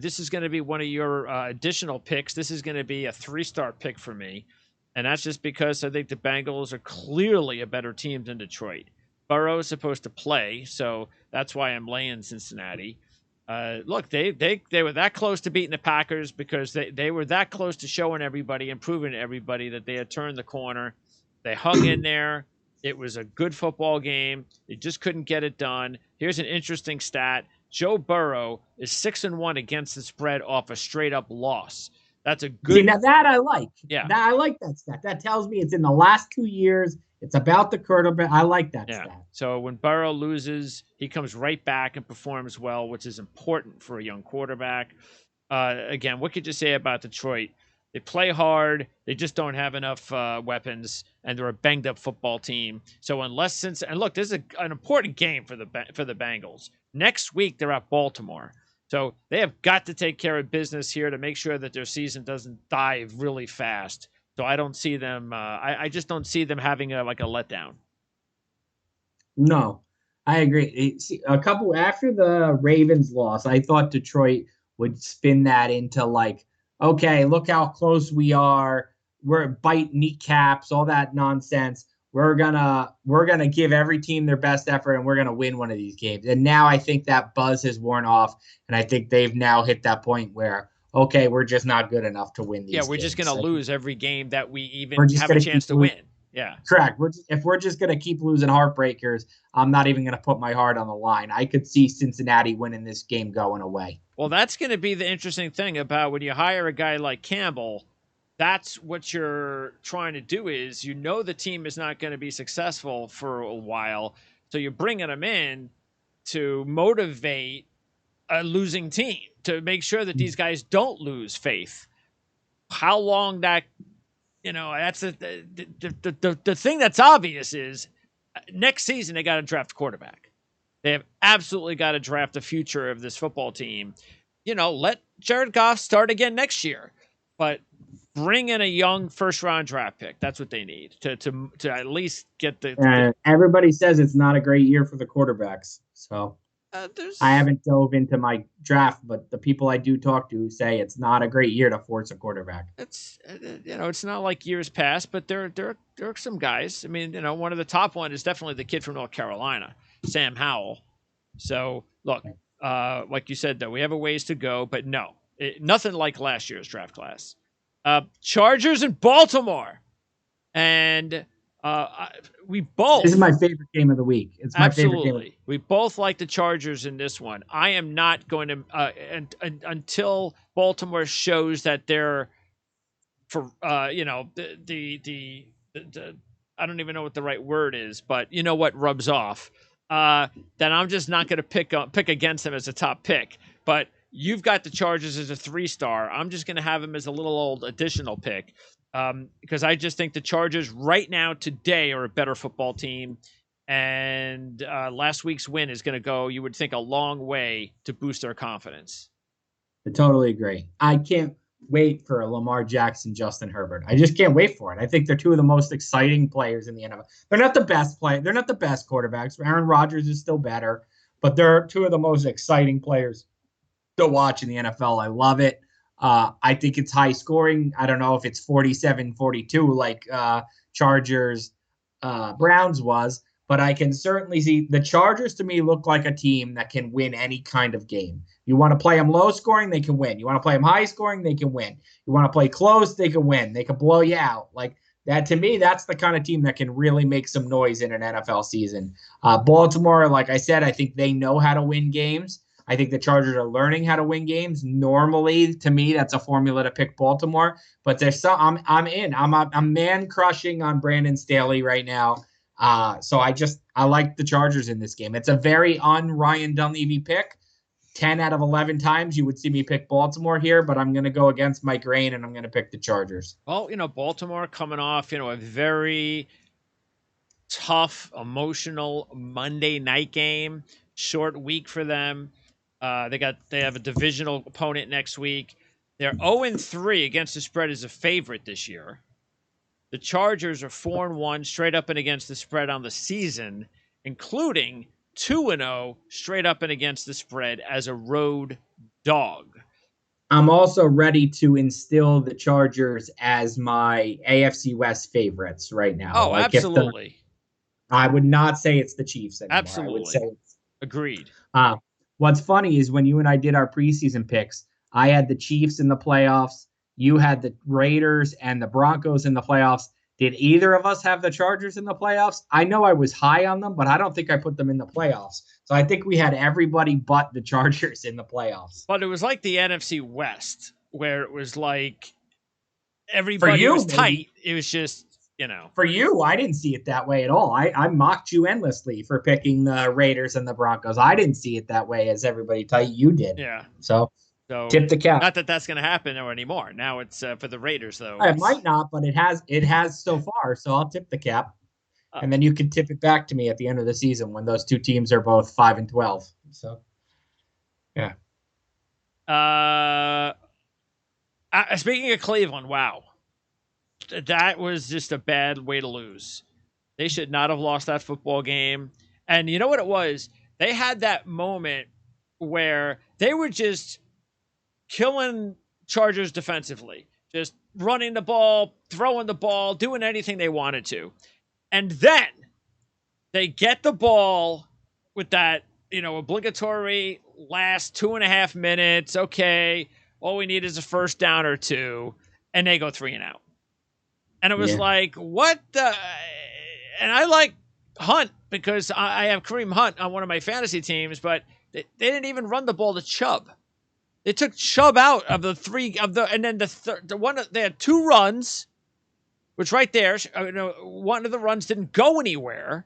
This is going to be one of your additional picks. This is going to be a 3-star pick for me. And that's just because I think the Bengals are clearly a better team than Detroit. Burrow is supposed to play, so that's why I'm laying Cincinnati. Look, they were that close to beating the Packers because they were that close to showing everybody and proving to everybody that they had turned the corner. They hung in there. It was a good football game. They just couldn't get it done. Here's an interesting stat. Joe Burrow is 6-1 against the spread off a straight-up loss. That's a good. See, now that I like. Yeah. I like that stat. That tells me it's in the last 2 years. It's about the quarterback. I like that stat. So when Burrow loses, he comes right back and performs well, which is important for a young quarterback. Again, what could you say about Detroit? They play hard. They just don't have enough weapons, and they're a banged-up football team. So and look, this is an important game for the Bengals. Next week, they're at Baltimore. So they have got to take care of business here to make sure that their season doesn't dive really fast. So I don't see them. I just don't see them having a letdown. No, I agree. See, a couple after the Ravens loss, I thought Detroit would spin that into like, okay, look how close we are. We're bite kneecaps, all that nonsense. We're gonna give every team their best effort, and we're gonna win one of these games. And now I think that buzz has worn off, and I think they've now hit that point where, okay, we're just not good enough to win these games. Yeah, we're just gonna lose every game that we even have a chance to win. Yeah, correct. If we're just gonna keep losing heartbreakers, I'm not even gonna put my heart on the line. I could see Cincinnati winning this game going away. Well, that's going to be the interesting thing about when you hire a guy like Campbell. That's what you're trying to do is the team is not going to be successful for a while. So you're bringing him in to motivate a losing team, to make sure that these guys don't lose faith. How long that, that's the thing that's obvious is next season they got to draft a quarterback. They have absolutely got to draft the future of this football team. Let Jared Goff start again next year, but bring in a young first-round draft pick. That's what they need to at least get the. Everybody says it's not a great year for the quarterbacks. So I There's haven't dove into my draft, but the people I do talk to say it's not a great year to force a quarterback. it's it's not like years past, but there are some guys. I mean, one of the top one is definitely the kid from North Carolina, Sam Howell. So look, like you said, though, we have a ways to go, but no, nothing like last year's draft class. Chargers in Baltimore, and we This is both my favorite game of the week. It's my favorite game. absolutely we both like the Chargers in this one. I am not going to until Baltimore shows that they're for the I don't even know what the right word is, but you know what rubs off. Then I'm just not going to pick against them as a top pick. But you've got the Chargers as a 3-star. I'm just going to have them as a little old additional pick because I just think the Chargers right now today are a better football team. And last week's win is going to go, you would think, a long way to boost their confidence. I totally agree. I can't wait for a Lamar Jackson, Justin Herbert. I just can't wait for it. I think they're two of the most exciting players in the NFL. They're not the best play. They're not the best quarterbacks. Aaron Rodgers is still better, but they're two of the most exciting players to watch in the NFL. I love it. I think it's high scoring. I don't know if it's 47-42 like Chargers Browns was, but I can certainly see the Chargers to me look like a team that can win any kind of game. You want to play them low scoring, they can win. You want to play them high scoring, they can win. You want to play close, they can win. They can blow you out. Like that to me, that's the kind of team that can really make some noise in an NFL season. Baltimore, like I said, I think they know how to win games. I think the Chargers are learning how to win games. Normally, to me, that's a formula to pick Baltimore. But there's some I'm in. I'm man crushing on Brandon Staley right now. So I like the Chargers in this game. It's a very Ryan Dunleavy pick. 10 out of 11 times you would see me pick Baltimore here, but I'm going to go against my grain and I'm going to pick the Chargers. Well, Baltimore coming off, a very tough, emotional Monday night game, short week for them. They have a divisional opponent next week. They're 0-3 against the spread as a favorite this year. The Chargers are 4-1 straight up and against the spread on the season, including 2-0 straight up and against the spread as a road dog. I'm also ready to instill the Chargers as my AFC West favorites right now. Oh, absolutely. I would not say it's the Chiefs anymore. Absolutely. I would say it's agreed. What's funny is when you and I did our preseason picks, I had the Chiefs in the playoffs. You had the Raiders and the Broncos in the playoffs. Did either of us have the Chargers in the playoffs? I know I was high on them, but I don't think I put them in the playoffs. So I think we had everybody but the Chargers in the playoffs. But it was like the NFC West, where it was like everybody was tight. It was just, For you, I didn't see it that way at all. I mocked you endlessly for picking the Raiders and the Broncos. I didn't see it that way as everybody tight. You did. Yeah. So tip the cap. Not that that's going to happen anymore. Now it's for the Raiders, though. It might not, but it has so far. So I'll tip the cap, and then you can tip it back to me at the end of the season when those two teams are both 5-12. So, yeah. Speaking of Cleveland, wow, that was just a bad way to lose. They should not have lost that football game. And you know what it was? They had that moment where they were just killing Chargers defensively, just running the ball, throwing the ball, doing anything they wanted to. And then they get the ball with that, obligatory last 2.5 minutes. Okay, all we need is a first down or two, and they go 3 and out. And it was like, what the? And I like Hunt because I have Kareem Hunt on one of my fantasy teams, but they didn't even run the ball to Chubb. They took Chubb out of the three of the, and then the one they had 2 runs, which right there, one of the runs didn't go anywhere,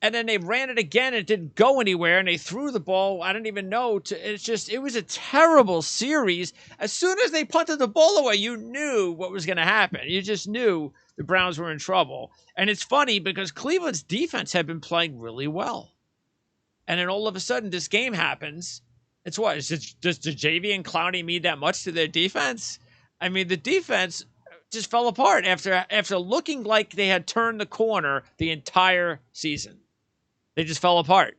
and then they ran it again, and it didn't go anywhere, and they threw the ball. I didn't even know. It was a terrible series. As soon as they punted the ball away, you knew what was going to happen. You just knew the Browns were in trouble. And it's funny because Cleveland's defense had been playing really well, and then all of a sudden this game happens. It's what? Does JV and Clowney mean that much to their defense? I mean, the defense just fell apart after looking like they had turned the corner the entire season. They just fell apart.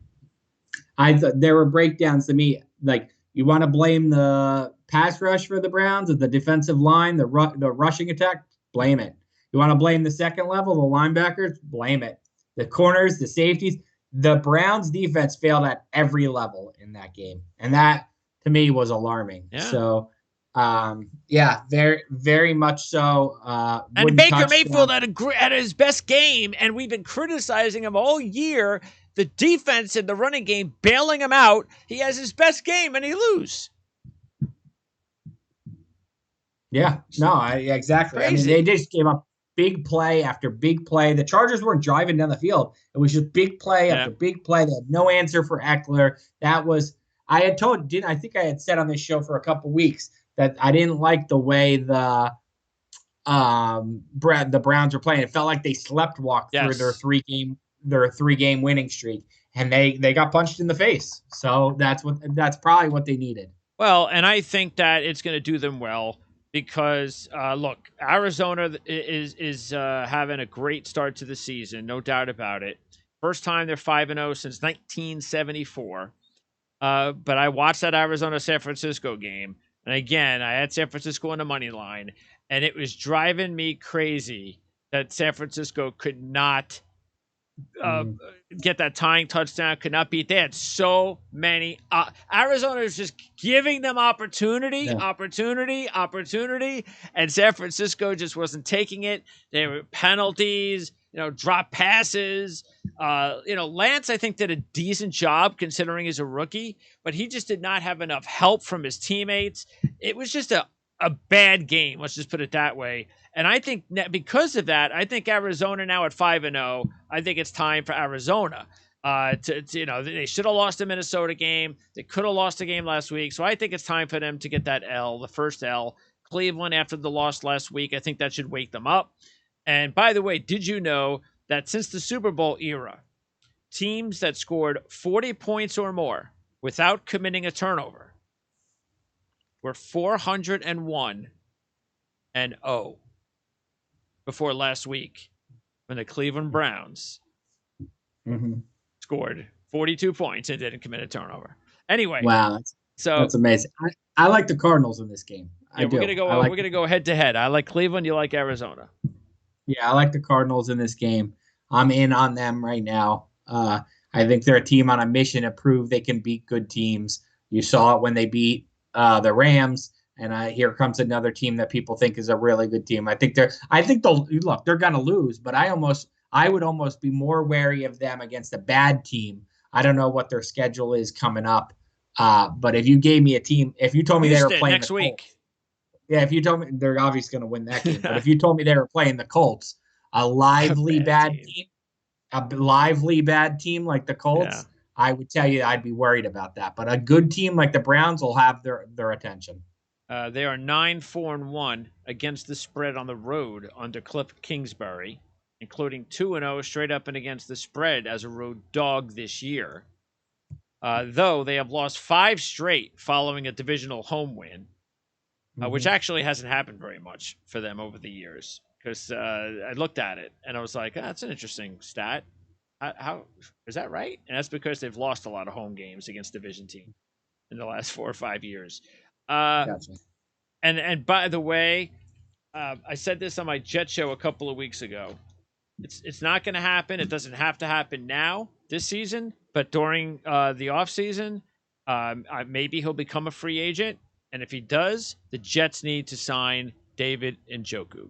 There were breakdowns to me like you want to blame the pass rush for the Browns or the defensive line, the rushing attack, blame it. You want to blame the second level, the linebackers, blame it. The corners, the safeties, the Browns defense failed at every level in that game, and that to me was alarming. Yeah. So, yeah, very very much so. And Wooden Baker Mayfield touchdown. had his best game, and we've been criticizing him all year. The defense in the running game bailing him out. He has his best game, and he lose. Yeah, no, exactly. I mean, Crazy. they just gave up big play after big play. The Chargers weren't driving down the field. It was just big play after big play. They had no answer for Eckler. That was I had told didn't I think I had said on this show for a couple weeks that I didn't like the way the Browns were playing. It felt like they slept walked through their 3-game winning streak, and they got punched in the face. So that's probably what they needed. Well, and I think that it's going to do them well because look, Arizona is having a great start to the season, no doubt about it. First time they're 5-0 since 1974. But I watched that Arizona San Francisco game, and again, I had San Francisco on the money line, and it was driving me crazy that San Francisco could not get that tying touchdown, could not beat. They had so many. Arizona is just giving them opportunity, and San Francisco just wasn't taking it. There were penalties, drop passes. Lance, I think, did a decent job considering he's a rookie, but he just did not have enough help from his teammates. It was just a bad game. Let's just put it that way. And I think because of that, I think Arizona now at 5-0. I think it's time for Arizona. They should have lost the Minnesota game. They could have lost the game last week. So I think it's time for them to get that L, the first L. Cleveland, after the loss last week, I think that should wake them up. And by the way, did you know that since the Super Bowl era, teams that scored 40 points or more without committing a turnover were 401-0 before last week when the Cleveland Browns scored 42 points and didn't commit a turnover. Anyway, wow, that's amazing. I like the Cardinals in this game. We're gonna go head to head. I like Cleveland. You like Arizona. Yeah, I like the Cardinals in this game. I'm in on them right now. I think they're a team on a mission to prove they can beat good teams. You saw it when they beat the Rams. And here comes another team that people think is a really good team. I think they're going to lose, but I would almost be more wary of them against a bad team. I don't know what their schedule is coming up. But if you gave me a team, if you told me they were playing next week, yeah, if you told me they're obviously going to win that game, but if you told me they were playing the Colts, a lively bad team like the Colts, I would tell you I'd be worried about that. But a good team like the Browns will have their attention. They are 9-4-1 against the spread on the road under Cliff Kingsbury, including 2-0 straight up and against the spread as a road dog this year. Though they have lost 5 straight following a divisional home win, which actually hasn't happened very much for them over the years. Because I looked at it and I was like, that's an interesting stat. How is that right? And that's because they've lost a lot of home games against division teams in the last 4 or 5 years. Gotcha. And by the way, I said this on my Jet show a couple of weeks ago. It's not going to happen. It doesn't have to happen now this season, but during the off season, maybe he'll become a free agent. And if he does, the Jets need to sign David Njoku.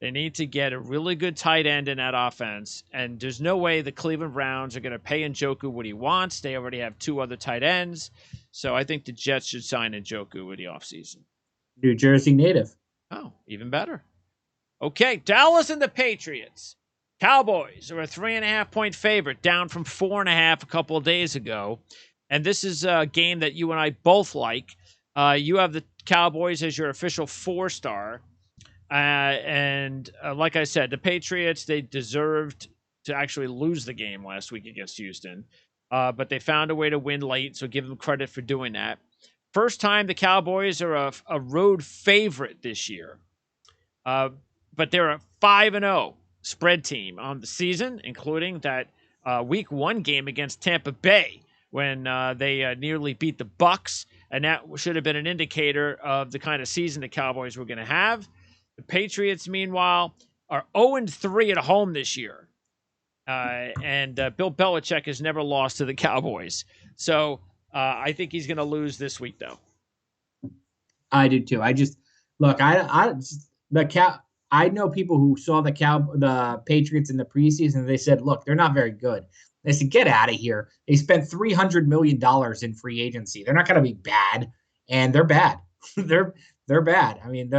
They need to get a really good tight end in that offense. And there's no way the Cleveland Browns are going to pay Njoku what he wants. They already have 2 other tight ends. So I think the Jets should sign Njoku with the offseason. New Jersey native. Oh, even better. Okay, Dallas and the Patriots. Cowboys are a 3.5-point favorite, down from 4.5 a couple of days ago. And this is a game that you and I both like. You have the Cowboys as your official 4-star. And like I said, the Patriots, they deserved to actually lose the game last week against Houston. But they found a way to win late, so give them credit for doing that. First time the Cowboys are a road favorite this year. But they're a 5-0 spread team on the season, including that Week 1 game against Tampa Bay, when they nearly beat the Bucks, and that should have been an indicator of the kind of season the Cowboys were going to have. The Patriots, meanwhile, are 0-3 at home this year. And Bill Belichick has never lost to the Cowboys. So I think he's going to lose this week, though. I do too. I just look. I know people who saw the Patriots in the preseason. And they said, "Look, they're not very good." They said, "Get out of here." They spent $300 million in free agency. They're not going to be bad, and they're bad. they're bad. I mean,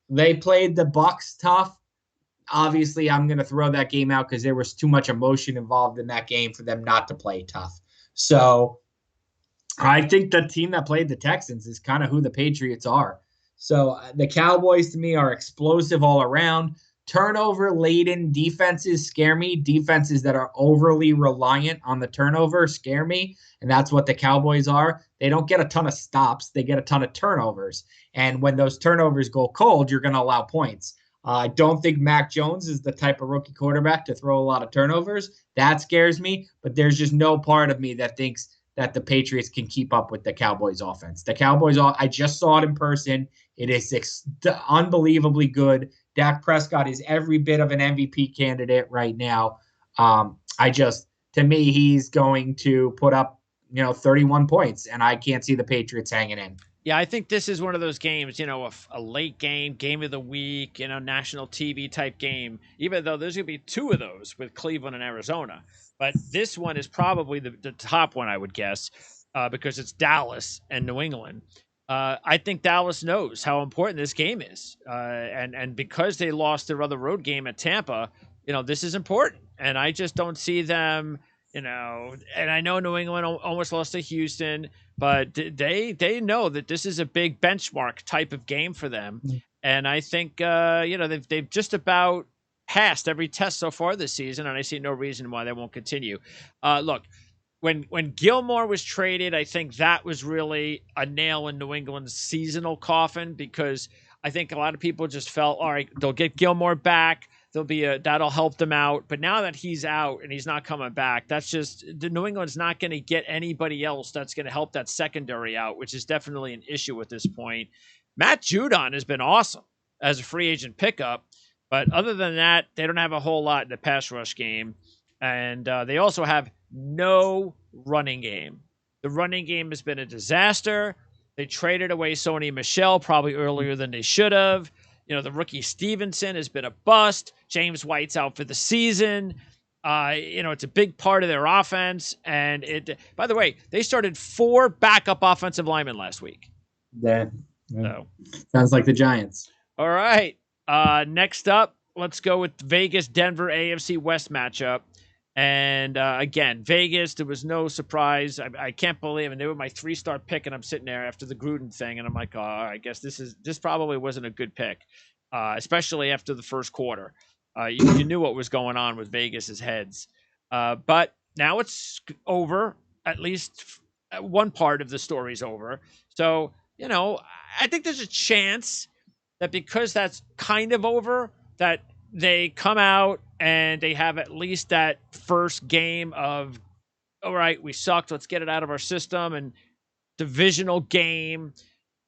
they played the Bucks tough. Obviously, I'm going to throw that game out because there was too much emotion involved in that game for them not to play tough. So I think the team that played the Texans is kind of who the Patriots are. So the Cowboys to me are explosive all around. Turnover laden defenses scare me. Defenses that are overly reliant on the turnover scare me. And that's what the Cowboys are. They don't get a ton of stops, they get a ton of turnovers. And when those turnovers go cold, you're going to allow points. I don't think Mac Jones is the type of rookie quarterback to throw a lot of turnovers. That scares me. But there's just no part of me that thinks that the Patriots can keep up with the Cowboys offense. The Cowboys, I just saw it in person. It is unbelievably good. Dak Prescott is every bit of an MVP candidate right now. To me, he's going to put up, 31 points, and I can't see the Patriots hanging in. Yeah, I think this is one of those games, a late game of the week, national TV type game, even though there's going to be two of those with Cleveland and Arizona. But this one is probably the top one, I would guess, because it's Dallas and New England. I think Dallas knows how important this game is. And because they lost their other road game at Tampa, this is important. And I just don't see them, and I know New England almost lost to Houston, but they know that this is a big benchmark type of game for them. And I think, they've just about passed every test so far this season, and I see no reason why they won't continue. Look, when Gilmore was traded, I think that was really a nail in New England's seasonal coffin, because I think a lot of people just felt, all right, they'll get Gilmore back. That'll help them out. But now that he's out and he's not coming back, that's just New England's not going to get anybody else that's going to help that secondary out, which is definitely an issue at this point. Matt Judon has been awesome as a free agent pickup, but other than that, they don't have a whole lot in the pass rush game, and they also have no running game. The running game has been a disaster. They traded away Sony Michel probably earlier than they should have. The rookie Stevenson has been a bust. James White's out for the season. It's a big part of their offense. And by the way, they started 4 backup offensive linemen last week. Yeah. So. Sounds like the Giants. All right. Next up, let's go with Vegas Denver AFC West matchup. And again, Vegas, there was no surprise. I can't believe it. They were my 3-star pick, and I'm sitting there after the Gruden thing, and I'm like, oh, I guess this probably wasn't a good pick, especially after the first quarter. You knew what was going on with Vegas's heads. But now it's over. At least one part of the story's over. So, I think there's a chance that because that's kind of over, that they come out and they have at least that first game of, all right, we sucked, let's get it out of our system, and divisional game.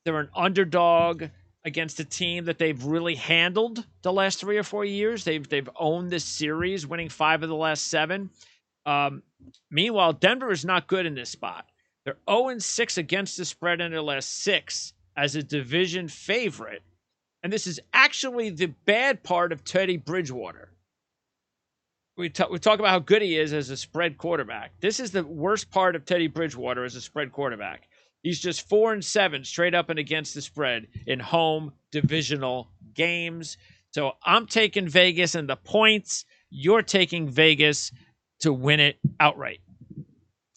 They're an underdog against a team that they've really handled the last 3 or 4 years. They've owned this series, winning 5 of the last 7. Meanwhile, Denver is not good in this spot. They're 0-6 against the spread in their last 6 as a division favorite. And this is actually the bad part of Teddy Bridgewater. We talk about how good he is as a spread quarterback. This is the worst part of Teddy Bridgewater as a spread quarterback. He's just 4-7 straight up and against the spread in home divisional games. So I'm taking Vegas and the points. You're taking Vegas to win it outright.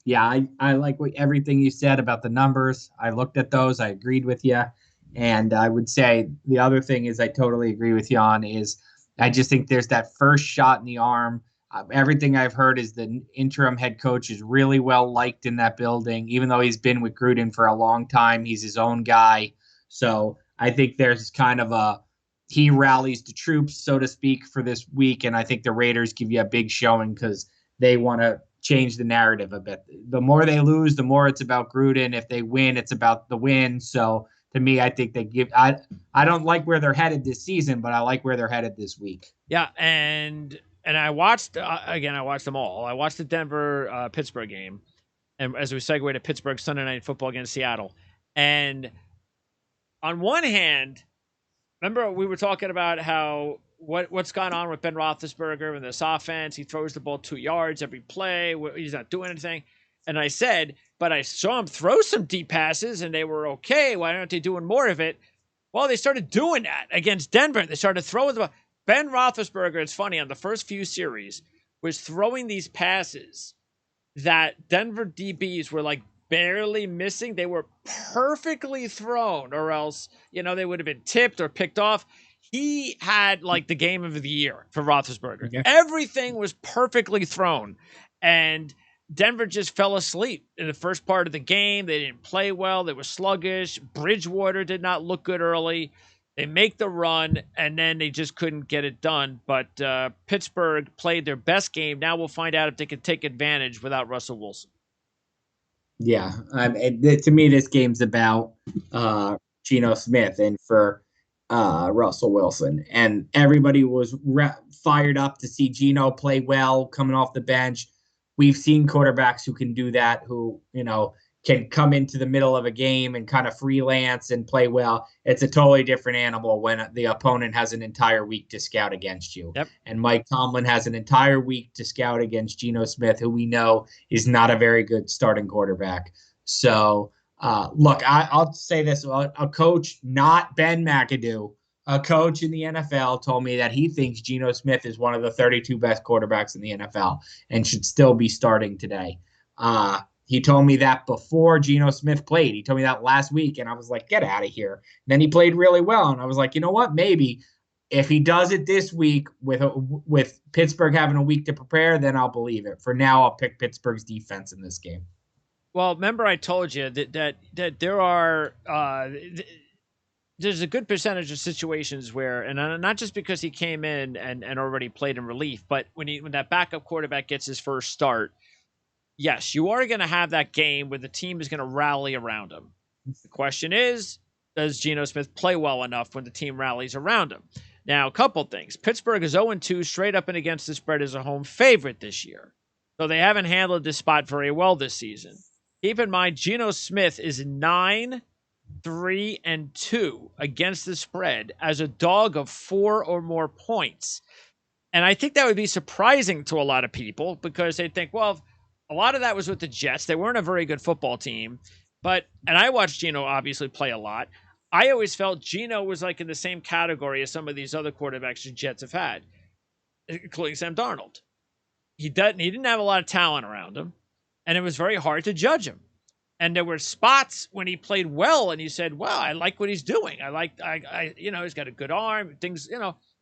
Yeah, I like everything you said about the numbers. I looked at those. I agreed with you. And I would say the other thing is I totally agree with you on is I just think there's that first shot in the arm. Everything I've heard is the interim head coach is really well liked in that building, even though he's been with Gruden for a long time. He's his own guy. So I think there's kind of he rallies the troops, so to speak, for this week. And I think the Raiders give you a big showing because they want to changed the narrative a bit. The more they lose, the more it's about Gruden. If they win, it's about the win. So to me, I think I don't like where they're headed this season, but I like where they're headed this week. Yeah, and I watched again. I watched them all. I watched the Denver Pittsburgh game, and as we segue to Pittsburgh Sunday Night Football against Seattle, and on one hand, remember we were talking about how what's gone on with Ben Roethlisberger and this offense. He throws the ball 2 yards every play. He's not doing anything. And I said, but I saw him throw some deep passes, and they were okay. Why aren't they doing more of it? Well, they started doing that against Denver. They started throwing the ball. Ben Roethlisberger, it's funny, on the first few series, was throwing these passes that Denver DBs were like barely missing. They were perfectly thrown, or else, they would have been tipped or picked off. He had like the game of the year for Roethlisberger. Yeah. Everything was perfectly thrown. And Denver just fell asleep in the first part of the game. They didn't play well. They were sluggish. Bridgewater did not look good early. They make the run, and then they just couldn't get it done. But Pittsburgh played their best game. Now we'll find out if they can take advantage without Russell Wilson. Yeah, to me, this game's about Geno Smith and for Russell Wilson. And everybody was fired up to see Geno play well coming off the bench. We've seen quarterbacks who can do that, who, can come into the middle of a game and kind of freelance and play well. It's a totally different animal when the opponent has an entire week to scout against you. Yep. And Mike Tomlin has an entire week to scout against Geno Smith, who we know is not a very good starting quarterback. So, look, I'll say this. A coach, not Ben McAdoo, a coach in the NFL told me that he thinks Geno Smith is one of the 32 best quarterbacks in the NFL and should still be starting today. He told me that before Geno Smith played. He told me that last week, and I was like, get out of here. And then he played really well, and I was like, you know what? Maybe if he does it this week with Pittsburgh having a week to prepare, then I'll believe it. For now, I'll pick Pittsburgh's defense in this game. Well, remember I told you that there are there's a good percentage of situations where, and not just because he came in and already played in relief, but when that backup quarterback gets his first start, yes, you are going to have that game where the team is going to rally around him. The question is, does Geno Smith play well enough when the team rallies around him? Now, a couple things. Pittsburgh is 0-2 straight up and against the spread as a home favorite this year. So they haven't handled this spot very well this season. Keep in mind, Geno Smith is 9-3-2 against the spread as a dog of 4 or more points. And I think that would be surprising to a lot of people because they'd think, well, a lot of that was with the Jets. They weren't a very good football team. And I watched Geno obviously play a lot. I always felt Geno was like in the same category as some of these other quarterbacks the Jets have had, including Sam Darnold. He didn't have a lot of talent around him, and it was very hard to judge him. And there were spots when he played well, and you said, "Well, I like what he's doing. He's got a good arm, things,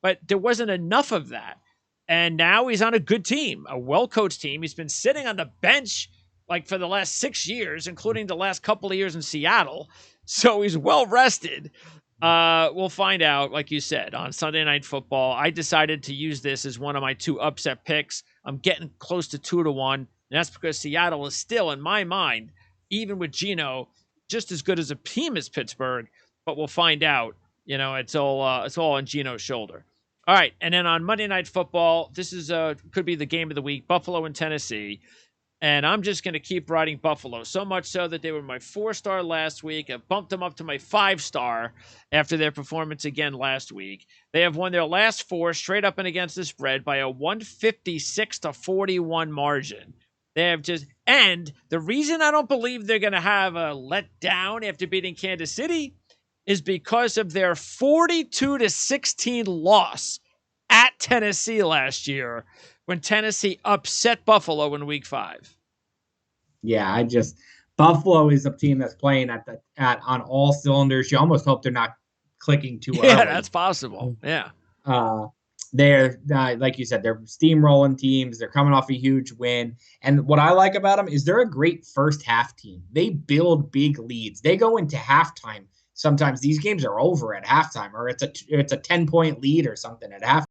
But there wasn't enough of that. And now he's on a good team, a well-coached team. He's been sitting on the bench like for the last 6 years, including the last couple of years in Seattle. So he's well-rested. We'll find out, like you said, on Sunday Night Football. I decided to use this as one of my 2 upset picks. I'm getting close to 2-1, and that's because Seattle is still, in my mind, even with Geno, just as good as a team as Pittsburgh. But we'll find out. It's all on Geno's shoulder. All right, and then on Monday Night Football, this is could be the game of the week, Buffalo and Tennessee. And I'm just going to keep riding Buffalo, so much so that they were my 4-star last week. I bumped them up to my 5-star after their performance again last week. They have won their last 4 straight up and against the spread by a 156-41 margin. They have and the reason I don't believe they're going to have a letdown after beating Kansas City is because of their 42-16 loss at Tennessee last year when Tennessee upset Buffalo in Week 5. Yeah, Buffalo is a team that's playing on all cylinders. You almost hope they're not clicking too early. Yeah, that's possible. Yeah. They're like you said, they're steamrolling teams. They're coming off a huge win. And what I like about them is they're a great first half team. They build big leads. They go into halftime. Sometimes these games are over at halftime, or it's a 10-point lead or something at halftime.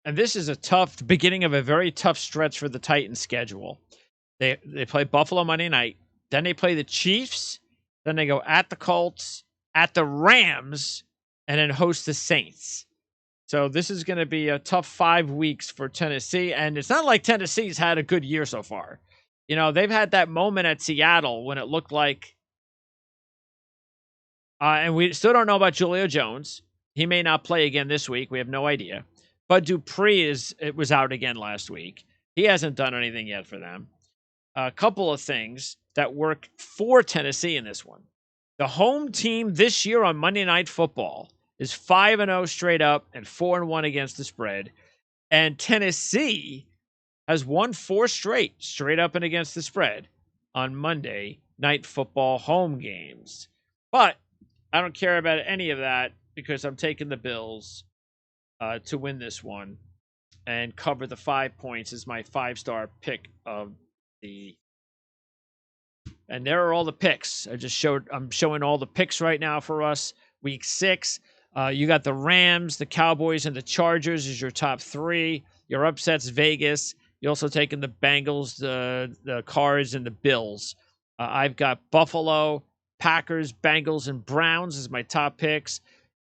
and this is a tough beginning of a very tough stretch for the Titans schedule. They play Buffalo Monday night, then they play the Chiefs, then they go at the Colts, at the Rams, and then host the Saints. So this is going to be a tough 5 weeks for Tennessee, and it's not like Tennessee's had a good year so far. You know, they've had that moment at Seattle when it looked like, and we still don't know about Julio Jones. He may not play again this week. We have no idea. Bud Dupree was out again last week. He hasn't done anything yet for them. A couple of things that work for Tennessee in this one. The home team this year on Monday Night Football is 5-0 straight up and 4-1 against the spread. And Tennessee has won 4 straight up and against the spread on Monday Night Football home games. But I don't care about any of that because I'm taking the Bills to win this one and cover the 5 points as my 5-star pick of the. And there are all the picks. I'm showing all the picks right now for us. Week 6. You got the Rams, the Cowboys, and the Chargers as your top 3. Your upsets, Vegas. You're also taking the Bengals, the Cards, and the Bills. I've got Buffalo, Packers, Bengals, and Browns as my top picks.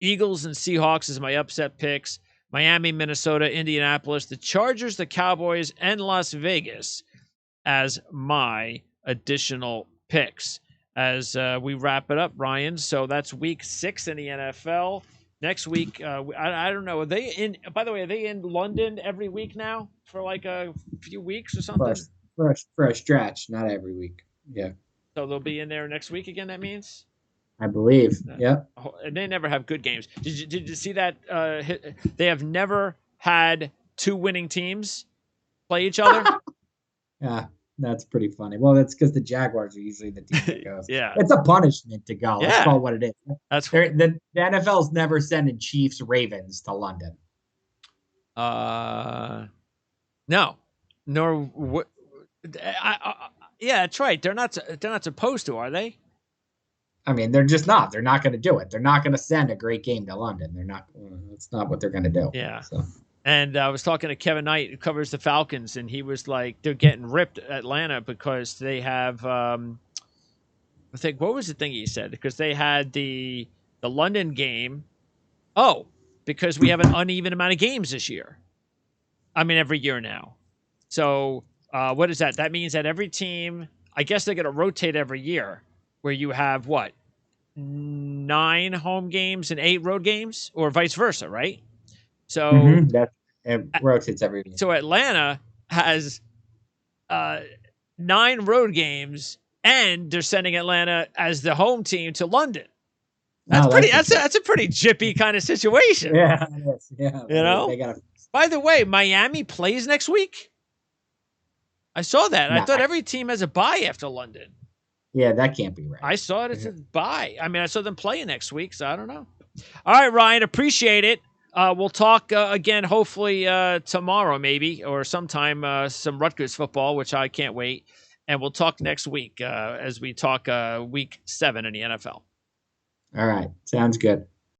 Eagles and Seahawks as my upset picks. Miami, Minnesota, Indianapolis, the Chargers, the Cowboys, and Las Vegas as my additional picks. As we wrap it up, Ryan. So that's week 6 in the NFL. Next week, I don't know. Are they in? By the way, are they in London every week now for like a few weeks or something? For a stretch, not every week. Yeah. So they'll be in there next week again. That means. I believe. Yeah. And they never have good games. Did you see that? They have never had 2 winning teams play each other. Yeah. That's pretty funny. Well, that's because the Jaguars are usually the team that goes. Yeah. It's a punishment to go. Let's call it what it is. That's the NFL's never sending Chiefs Ravens to London. No. Nor what yeah, that's right. They're not supposed to, are they? I mean, they're just not. They're not going to do it. They're not going to send a great game to London. They're not. It's not what they're going to do. Yeah. So. And I was talking to Kevin Knight, who covers the Falcons, and he was like, they're getting ripped Atlanta because they have, I think, what was the thing he said? Because they had the London game. Oh, because we have an uneven amount of games this year. I mean, every year now. So what is that? That means that every team, I guess they're going to rotate every year where you have what? 9 home games and 8 road games or vice versa, right? So it rotates every year. So Atlanta has 9 road games, and they're sending Atlanta as the home team to London. That's that's a pretty jippy kind of situation. Yeah, it is. Yeah. You know. By the way, Miami plays next week. I saw that. I thought every team has a bye after London. Yeah, that can't be right. I saw it as a bye. I mean, I saw them playing next week, so I don't know. All right, Ryan, appreciate it. We'll talk again, hopefully tomorrow, maybe, or sometime some Rutgers football, which I can't wait. And we'll talk next week as we talk week 7 in the NFL. All right. Sounds good.